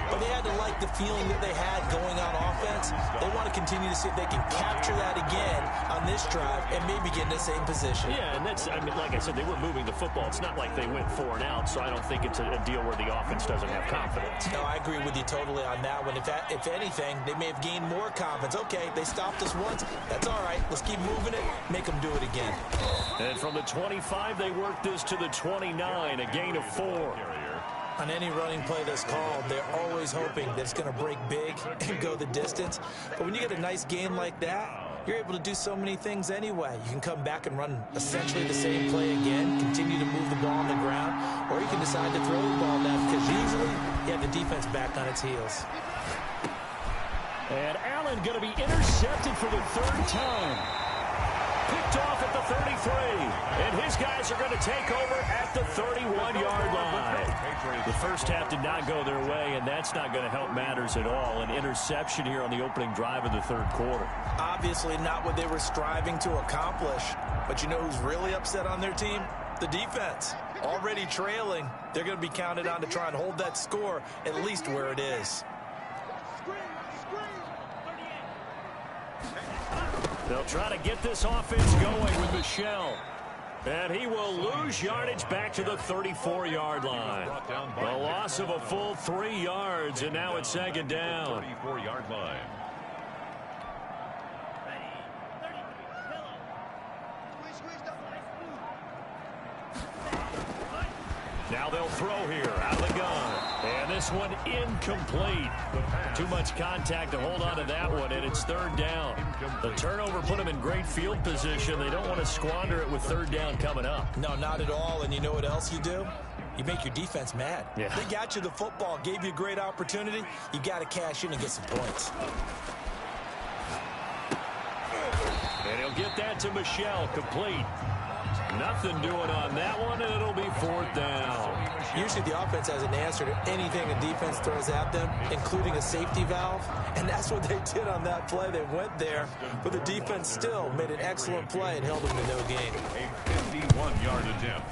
S3: But they had to like the feeling that they had going on offense. They want to continue to see if they can capture that again on this drive and maybe get in the same position.
S1: Yeah, and that's, I mean, like I said, they were moving the football. It's not like they went 4 and out, so I don't think it's a deal where the offense doesn't have confidence.
S3: No, I agree with you totally on that one. If anything, they may have gained more confidence. Okay, they stopped us once. That's all right. Let's keep moving it. Make them do it again.
S1: And from the 25, they worked this to the 29, a gain of 4.
S3: On any running play that's called, they're always hoping that it's going to break big and go the distance. But when you get a nice game like that, you're able to do so many things anyway. You can come back and run essentially the same play again, continue to move the ball on the ground, or you can decide to throw the ball down because usually you have the defense back on its heels.
S1: And Allen going to be intercepted for the 3rd time. Picked off at the 33. And his guys are going to take over at the 31-yard line. The first half did not go their way, and that's not going to help matters at all. An interception here on the opening drive of the 3rd quarter.
S3: Obviously not what they were striving to accomplish. But you know who's really upset on their team? The defense. Already trailing. They're going to be counted on to try and hold that score at least where it is.
S1: They'll try to get this offense going with Michel. And he will lose yardage back to the 34-yard line. A loss of a full 3 yards, and now it's 2nd down.
S2: 34-yard line.
S1: Now they'll throw here out of the gun. And this one incomplete. Too much contact to hold on to that one, and it's 3rd down. The turnover put them in great field position. They don't want to squander it with 3rd down coming up.
S3: No, not at all. And you know what else you do? You make your defense mad.
S1: Yeah.
S3: They got you the football, gave you a great opportunity. You got to cash in and get some points.
S1: And he'll get that to Michel, complete. Nothing doing on that one, and it'll be 4th down.
S3: Usually the offense has an answer to anything a defense throws at them, including a safety valve, and that's what they did on that play. They went there, but the defense still made an excellent play and held them to no gain.
S2: A 51-yard attempt.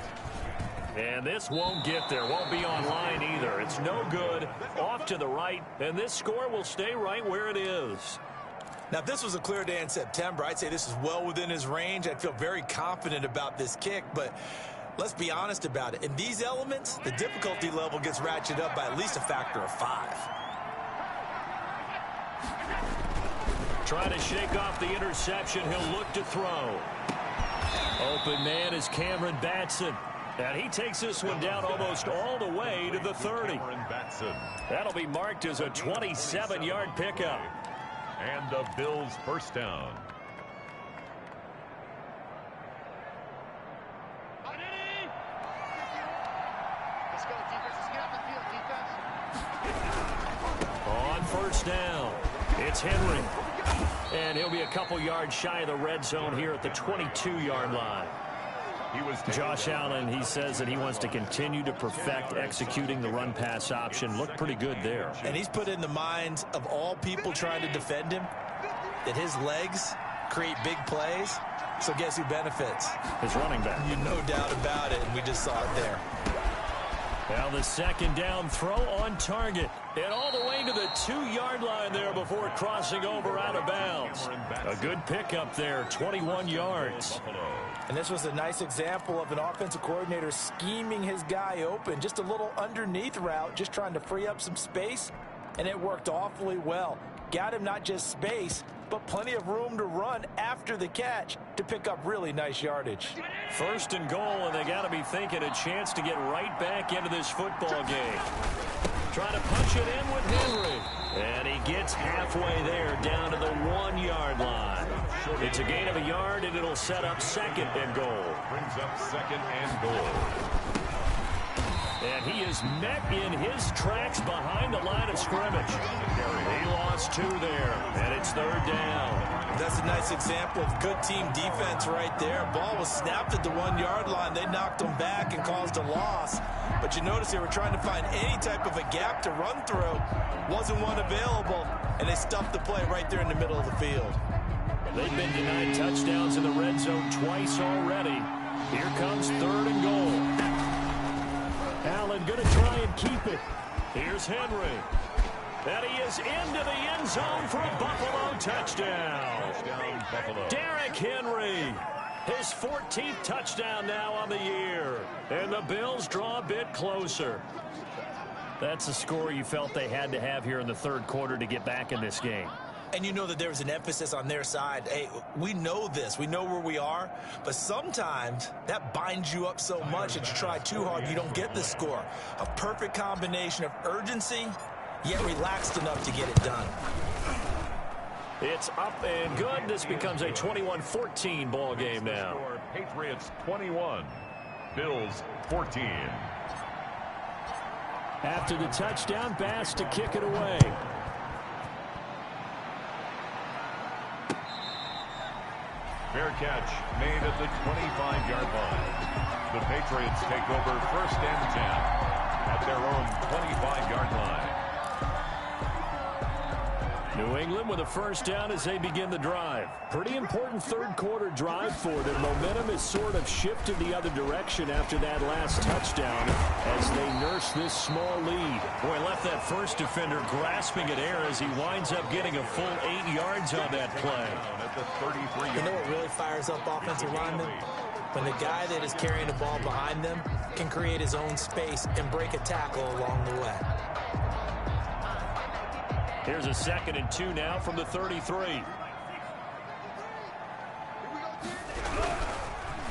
S1: And this won't get there, won't be on line either. It's no good, off to the right, and this score will stay right where it is.
S3: Now, if this was a clear day in September, I'd say this is well within his range. I'd feel very confident about this kick, but let's be honest about it. In these elements, the difficulty level gets ratcheted up by at least a factor of 5.
S1: Trying to shake off the interception. He'll look to throw. Open man is Cameron Batson. And he takes this one down almost all the way to the 30. That'll be marked as a 27-yard pickup.
S2: And the Bills' first down.
S7: Let's go, defense. Let's get off the field, defense.
S1: On 1st down, it's Henry. And he'll be a couple yards shy of the red zone here at the 22-yard line. Josh Allen, he says that he wants to continue to perfect executing the run-pass option. Looked pretty good there.
S3: And he's put in the minds of all people trying to defend him that his legs create big plays. So guess who benefits?
S1: His running back.
S3: You no doubt about it, and we just saw it there.
S1: Well, the second down throw on target. And all the way to the 2-yard line there before crossing over out of bounds. A good pickup there, 21 yards.
S3: And this was a nice example of an offensive coordinator scheming his guy open. Just a little underneath route, just trying to free up some space. And it worked awfully well. Got him not just space, but plenty of room to run after the catch to pick up really nice yardage.
S1: First and goal, and they got to be thinking a chance to get right back into this football game. Trying to punch it in with Henry. And he gets halfway there down to the 1-yard line. It's a gain of a yard, and it'll set up second and goal.
S2: Brings up second and goal.
S1: And he is met in his tracks behind the line of scrimmage. He lost 2 there, and it's third down.
S3: That's a nice example of good team defense right there. Ball was snapped at the 1-yard line. They knocked him back and caused a loss. But you notice they were trying to find any type of a gap to run through. Wasn't one available, and they stuffed the play right there in the middle of the field.
S1: They've been denied touchdowns in the red zone twice already. Here comes third and goal. Allen going to try and keep it. Here's Henry. And he is into the end zone for a Buffalo touchdown. Derrick Henry. His 14th touchdown now on the year. And the Bills draw a bit closer. That's a score you felt they had to have here in the third quarter to get back in this game.
S3: And you know that there was an emphasis on their side. Hey, we know this. We know where we are. But sometimes that binds you up so much that you try too hard, you don't get the score. A perfect combination of urgency, yet relaxed enough to get it done.
S1: It's up and good. This becomes a 21-14 ball game now.
S2: Patriots 21, Bills 14.
S1: After the touchdown, Bass to kick it away.
S2: Fair catch made at the 25-yard line. The Patriots take over first and 10 at their own 25-yard line.
S1: New England with a first down as they begin the drive. Pretty important third quarter drive for them. Momentum has sort of shifted the other direction after that last touchdown as they nurse this small lead. Boy, left that first defender grasping at air as he winds up getting a full 8 yards on that play.
S3: You know what really fires up offensive linemen? When the guy that is carrying the ball behind them can create his own space and break a tackle along the way.
S1: Here's a 2nd and 2 now from the 33.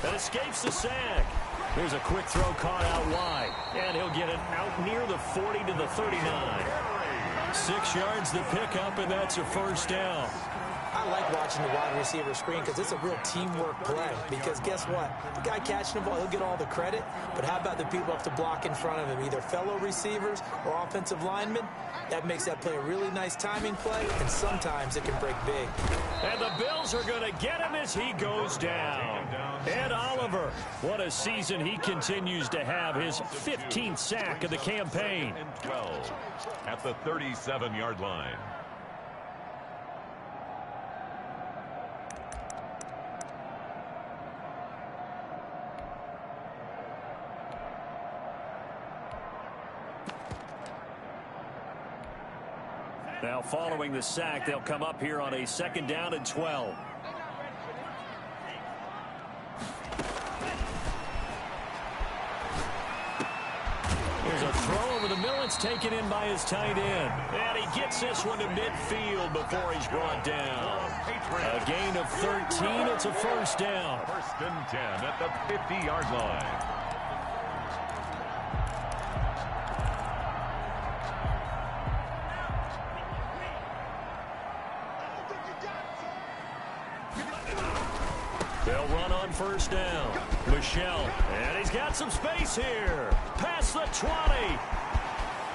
S1: That escapes the sack. Here's a quick throw caught out wide. And he'll get it out near the 40 to the 39. 6 yards the pickup, and that's a first down.
S3: I like watching the wide receiver screen because it's a real teamwork play. Because guess what? The guy catching the ball, he'll get all the credit. But how about the people who have to block in front of him, either fellow receivers or offensive linemen? That makes that play a really nice timing play, and sometimes it can break big.
S1: And the Bills are going to get him as he goes down. Ed Oliver, what a season he continues to have. His 15th sack of the campaign.
S2: 12 at the 37-yard line.
S1: Now following the sack, they'll come up here on a 2nd down and 12. Here's a throw over the middle. It's taken in by his tight end. And he gets this one to midfield before he's brought down. A gain of 13. It's a first down.
S2: First and 10 at the 50-yard line.
S1: They'll run on first down. Michel, and he's got some space here. Past the 20.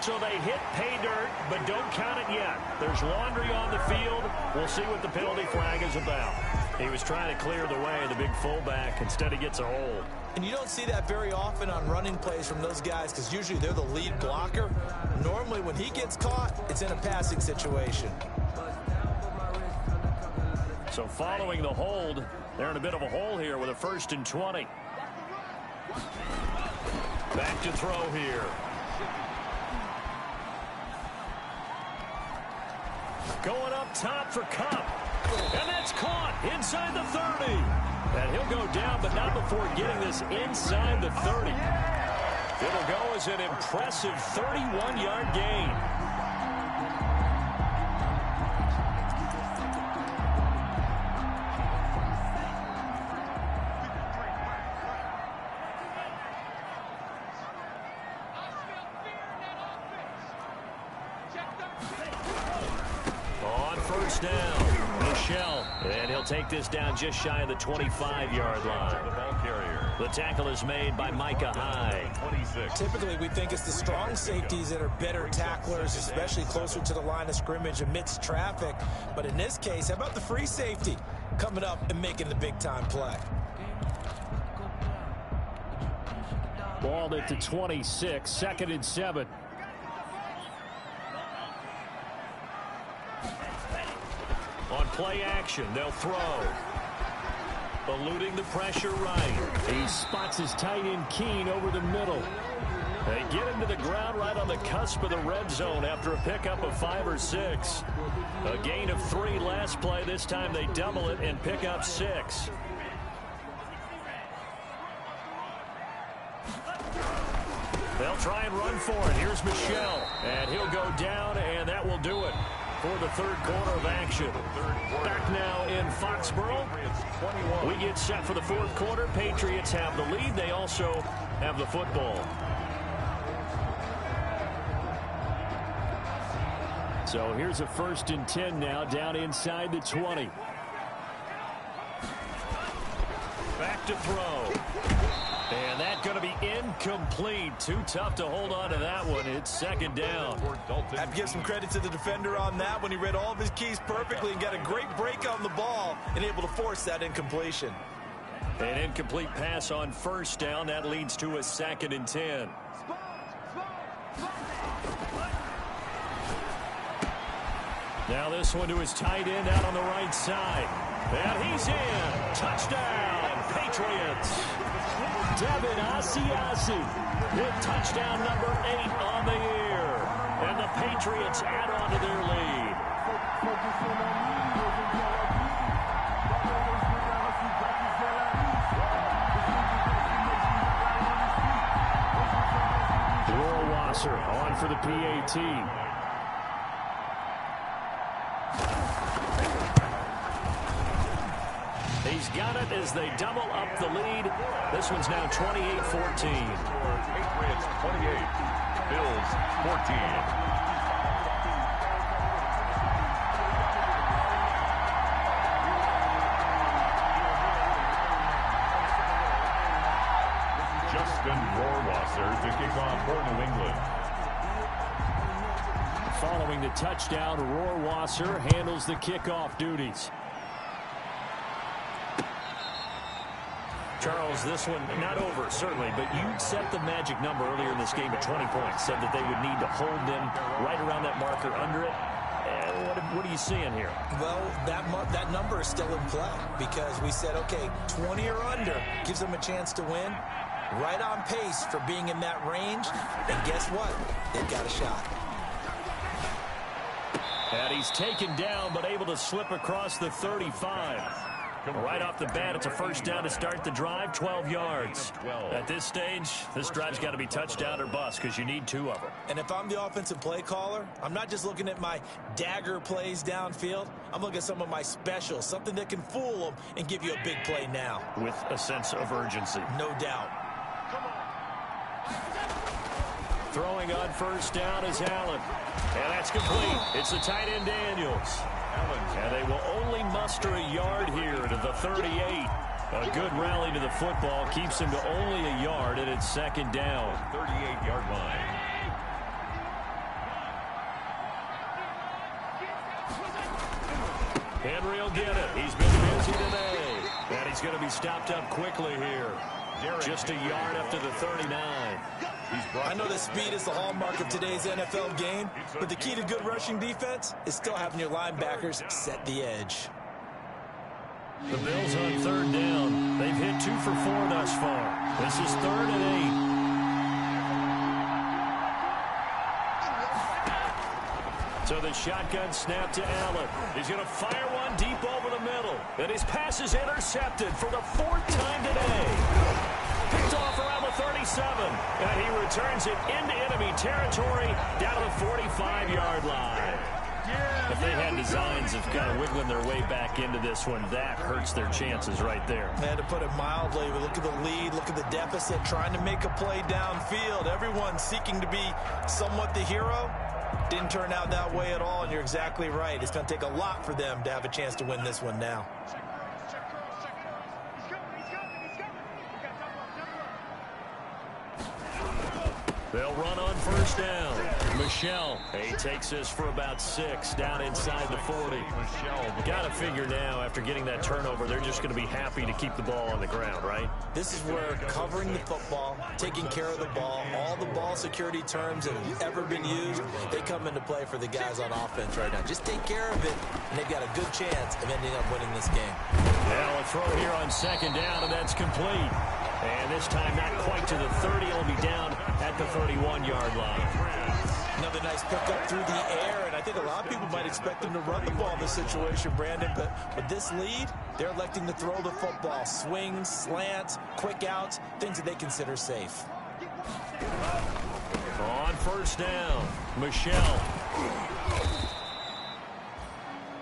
S1: To So they hit pay dirt, but don't count it yet. There's laundry on the field. We'll see what the penalty flag is about. He was trying to clear the way of the big fullback. Instead, he gets a hold.
S3: And you don't see that very often on running plays from those guys because usually they're the lead blocker. Normally, when he gets caught, it's in a passing situation.
S1: So following the hold, they're in a bit of a hole here with a 1st and 20. Back to throw here. Going up top for Kupp. And that's caught inside the 30. And he'll go down, but not before getting this inside the 30. It'll go as an impressive 31-yard gain. Down, Michel, and he'll take this down just shy of the 25-yard line.
S2: The ball carrier.
S1: The tackle is made by Micah Hyde.
S2: 26.
S3: Typically, we think it's the strong safeties that are better tacklers, especially closer to the line of scrimmage amidst traffic. But in this case, how about the free safety coming up and making the big-time play?
S5: Ball at the 26, 2nd and 7.
S1: On play action, they'll throw. Eluding the pressure right.
S5: He spots his tight end Keene over the middle.
S1: They get him to the ground right on the cusp of the red zone after a pickup of 5 or 6. A gain of 3 last play. This time they double it and pick up 6. They'll try and run for it. Here's Michel. And he'll go down, and that will do it for the 3rd quarter of action. Back now in Foxborough. We get set for the 4th quarter. Patriots have the lead. They also have the football.
S5: So here's a 1st and 10 now down inside the 20.
S1: Back to throw. And that's going to be incomplete. Too tough to hold on to that one. It's 2nd down.
S3: I have to give some credit to the defender on that when he read all of his keys perfectly and got a great break on the ball and able to force that incompletion.
S1: An incomplete pass on 1st down. That leads to a 2nd and 10. Now this one to his tight end out on the right side. And he's in. Touchdown, Patriots. Devin Asiasi with touchdown number 8 on the year. And the Patriots add on to their lead.
S5: Rohrwasser on for the PAT.
S1: He's got it as they double up the lead. This one's now 28-14.
S2: Patriots 28, Bills 14. Justin Rohrwasser to kick off for New England.
S5: Following the touchdown, Rohrwasser handles the kickoff duties.
S1: Charles, this one not over, certainly, but you set the magic number earlier in this game at 20 points. Said that they would need to hold them right around that marker under it. What are you seeing here?
S3: Well, that number is still in play because we said, okay, 20 or under gives them a chance to win. Right on pace for being in that range. And guess what? They've got a shot.
S1: And he's taken down, but able to slip across the 35. Right off the bat, it's a 1st down to start the drive, 12 yards. At this stage, this drive's got to be touchdown or bust because you need 2 of them.
S3: And if I'm the offensive play caller, I'm not just looking at my dagger plays downfield. I'm looking at some of my specials, something that can fool them and give you a big play now.
S1: With a sense of urgency.
S3: No doubt.
S1: Throwing on 1st down is Allen. And that's complete. It's the tight end Daniels. And they will only muster a yard here to the 38. A good rally to the football keeps him to only a yard, and it's 2nd down.
S2: 38-yard line.
S1: Henry will get it. He's been busy today. And he's going to be stopped up quickly here. Just a yard up to the 39.
S3: I know that speed is the hallmark of today's NFL game, but the key to good rushing defense is still having your linebackers set the edge.
S1: The Bills on 3rd down. They've hit 2 for 4 thus far. This is 3rd and 8. So the shotgun snap to Allen. He's going to fire one deep over the middle. And his pass is intercepted for the 4th time today. Picked off around the 37. And he returns it into enemy territory down to the 45-yard line. If they had designs of kind of wiggling their way back into this one, that hurts their chances right there.
S3: Man, to put it mildly, but look at the lead, look at the deficit, trying to make a play downfield. Everyone seeking to be somewhat the hero. Didn't turn out that way at all, and you're exactly right. It's going to take a lot for them to have a chance to win this one now.
S1: They'll run on 1st down. Michel, he takes this for about 6 down inside the 40. Got to figure now, after getting that turnover, they're just going to be happy to keep the ball on the ground, right?
S3: This is where covering the football, taking care of the ball, all the ball security terms that have ever been used, they come into play for the guys on offense right now. Just take care of it, and they've got a good chance of ending up winning this game.
S1: Now a throw here on 2nd down, and that's complete. And this time not quite to the 30. It'll be down at the 31-yard line.
S3: Another nice pickup through the air, and I think a lot of people might expect them to run the ball in this situation, Brandon, but with this lead, they're electing to throw the football. Swings, slants, quick outs, things that they consider safe.
S1: On 1st down, Michel.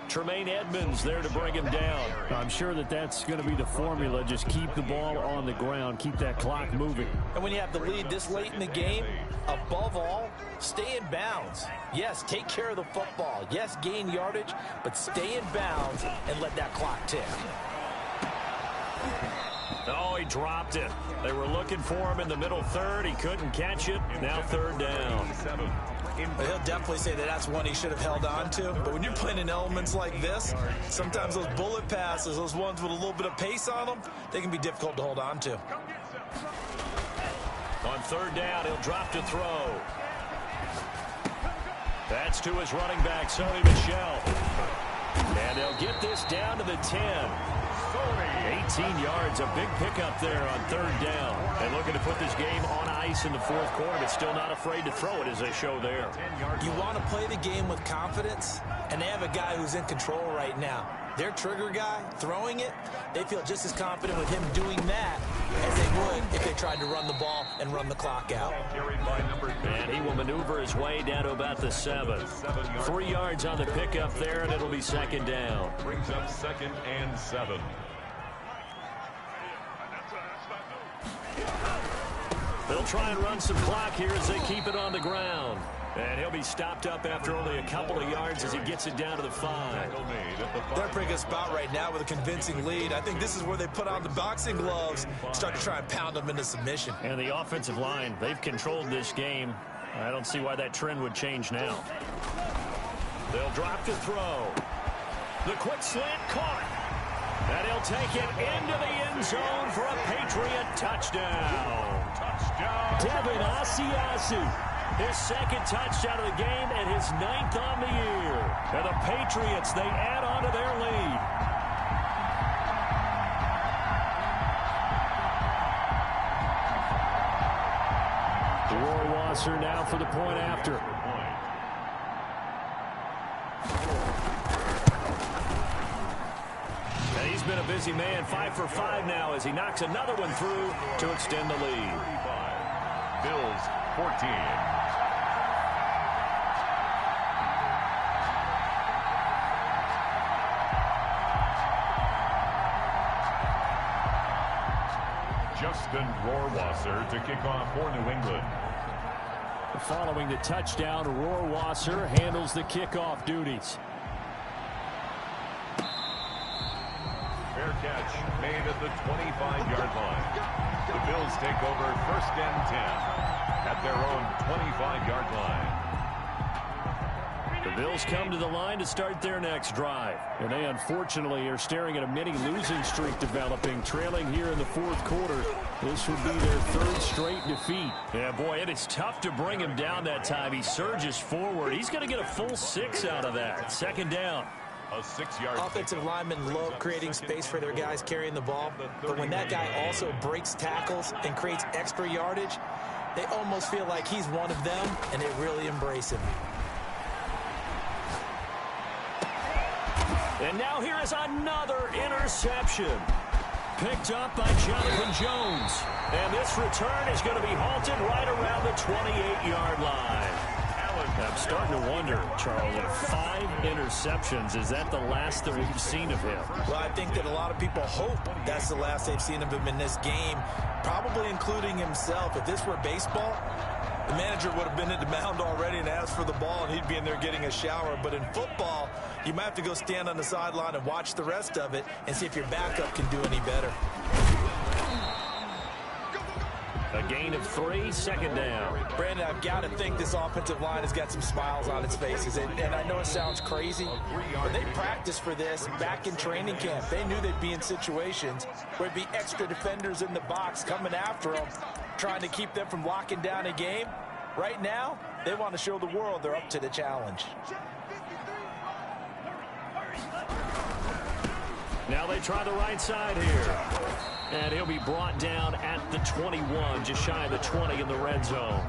S1: Tremaine Edmonds there to bring him down.
S5: I'm sure that that's going to be the formula. Just keep the ball on the ground. Keep that clock moving.
S3: And when you have the lead this late in the game, above all, stay in bounds. Yes, take care of the football. Yes, gain yardage, but stay in bounds and let that clock tick.
S1: Oh, he dropped it. They were looking for him in the middle 3rd. He couldn't catch it. Now 3rd down.
S3: He'll definitely say that that's one he should have held on to. But when you're playing in elements like this, sometimes those bullet passes, those ones with a little bit of pace on them, they can be difficult to hold on to.
S1: On 3rd down, he'll drop to throw. That's to his running back, Sony Michel. And they'll get this down to the 10. 18 yards, a big pickup there on 3rd down. And looking to put this game on ice in the 4th quarter, but still not afraid to throw it as they show there.
S3: You want to play the game with confidence, and they have a guy who's in control right now. Their trigger guy, throwing it, they feel just as confident with him doing that as they would if they tried to run the ball and run the clock out.
S1: And he will maneuver his way down to about the 7. 3 yards on the pickup there, and it'll be 2nd down.
S2: Brings up 2nd and 7.
S1: They'll try and run some clock here as they keep it on the ground. And he'll be stopped up after only a couple of yards as he gets it down to the 5.
S3: They're a pretty good spot right now with a convincing lead. I think this is where they put on the boxing gloves, start to try and pound them into submission.
S1: And the offensive line, they've controlled this game. I don't see why that trend would change now. They'll drop to throw. The quick slant caught. And he'll take it into the end zone for a Patriot touchdown. Devin Asiasi, his 2nd touchdown of the game and his 9th on the year. And the Patriots, they add on to their lead.
S5: Rohrwasser now for the point after.
S1: And he's been a busy man, 5 for 5 now as he knocks another one through to extend the lead.
S2: Bills 14. Justin Rohrwasser to kick off for New England.
S5: Following the touchdown, Rohrwasser handles the kickoff duties.
S2: Fair catch made at the 25-yard line. The Bills take over 1st and 10 at their own 25-yard line.
S1: The Bills come to the line to start their next drive.
S5: And they unfortunately are staring at a mini losing streak developing, trailing here in the fourth quarter. This would be their third straight defeat.
S1: Yeah, boy, it is tough to bring him down that time. He surges forward. He's going to get a full 6 out of that. Second down.
S2: A 6-yard
S3: Offensive linemen love creating space for their guys carrying the ball, but when that guy also breaks tackles and creates extra yardage, they almost feel like he's one of them, and they really embrace him.
S1: And now here is another interception. Picked up by Jonathan Jones. And this return is going to be halted right around the 28-yard line. I'm starting to wonder, Charles, if 5 interceptions, is that the last that we've seen of him?
S3: Well, I think that a lot of people hope that's the last they've seen of him in this game, probably including himself. If this were baseball, the manager would have been at the mound already and asked for the ball, and he'd be in there getting a shower. But in football, you might have to go stand on the sideline and watch the rest of it and see if your backup can do any better.
S1: A gain of 3, second down.
S3: Brandon, I've got to think this offensive line has got some smiles on its faces. And I know it sounds crazy, but they practiced for this back in training camp. They knew they'd be in situations where there'd be extra defenders in the box coming after them, trying to keep them from locking down a game. Right now, they want to show the world they're up to the challenge.
S1: Now they try the right side here. And he'll be brought down at the 21, just shy of the 20 in the red zone.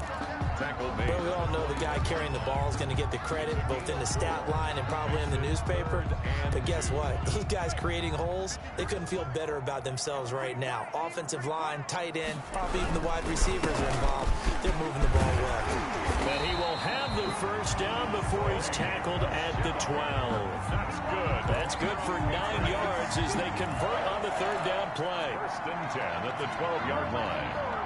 S3: Well, we all know the guy carrying the ball is going to get the credit both in the stat line and probably in the newspaper. But guess what? Those guys creating holes, they couldn't feel better about themselves right now. Offensive line, tight end, probably even the wide receivers are involved. They're moving the ball well.
S1: And he will have the first down before he's tackled at the 12.
S2: That's good.
S1: That's good for 9 yards as they convert on the third down play.
S2: First and 10 at the 12-yard line.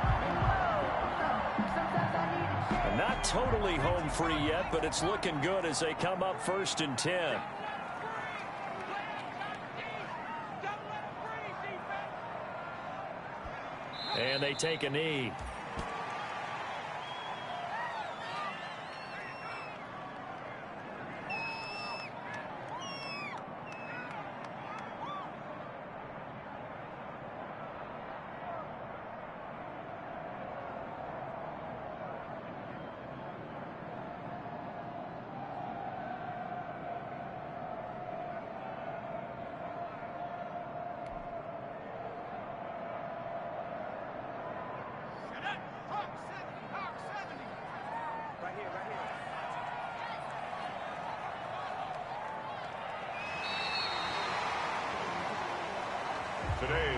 S1: Not totally home free yet, but it's looking good as they come up first and 10. And they take a knee.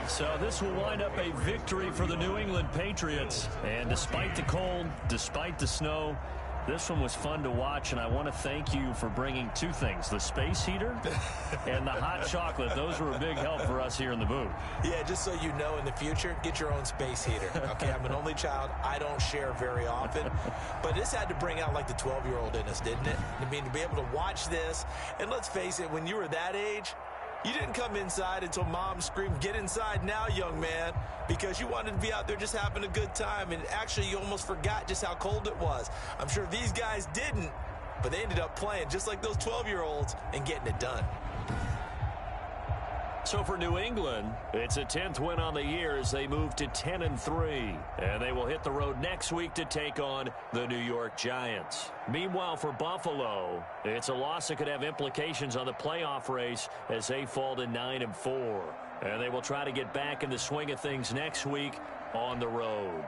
S1: So this will wind up a victory for the New England Patriots. And despite the cold, despite the snow, this one was fun to watch, and I want to thank you for bringing 2 things, the space heater and the hot chocolate. Those were a big help for us here in the booth.
S3: Yeah, just so you know, in the future, get your own space heater. Okay, I'm an only child. I don't share very often. But this had to bring out, like, the 12-year-old in us, didn't it? I mean, to be able to watch this, and let's face it, when you were that age, you didn't come inside until Mom screamed, "Get inside now, young man," because you wanted to be out there just having a good time, and actually you almost forgot just how cold it was. I'm sure these guys didn't, but they ended up playing just like those 12-year-olds and getting it done.
S1: So for New England, it's a 10th win on the year as they move to 10-3. And they will hit the road next week to take on the New York Giants. Meanwhile, for Buffalo, it's a loss that could have implications on the playoff race as they fall to 9-4. And they will try to get back in the swing of things next week on the road.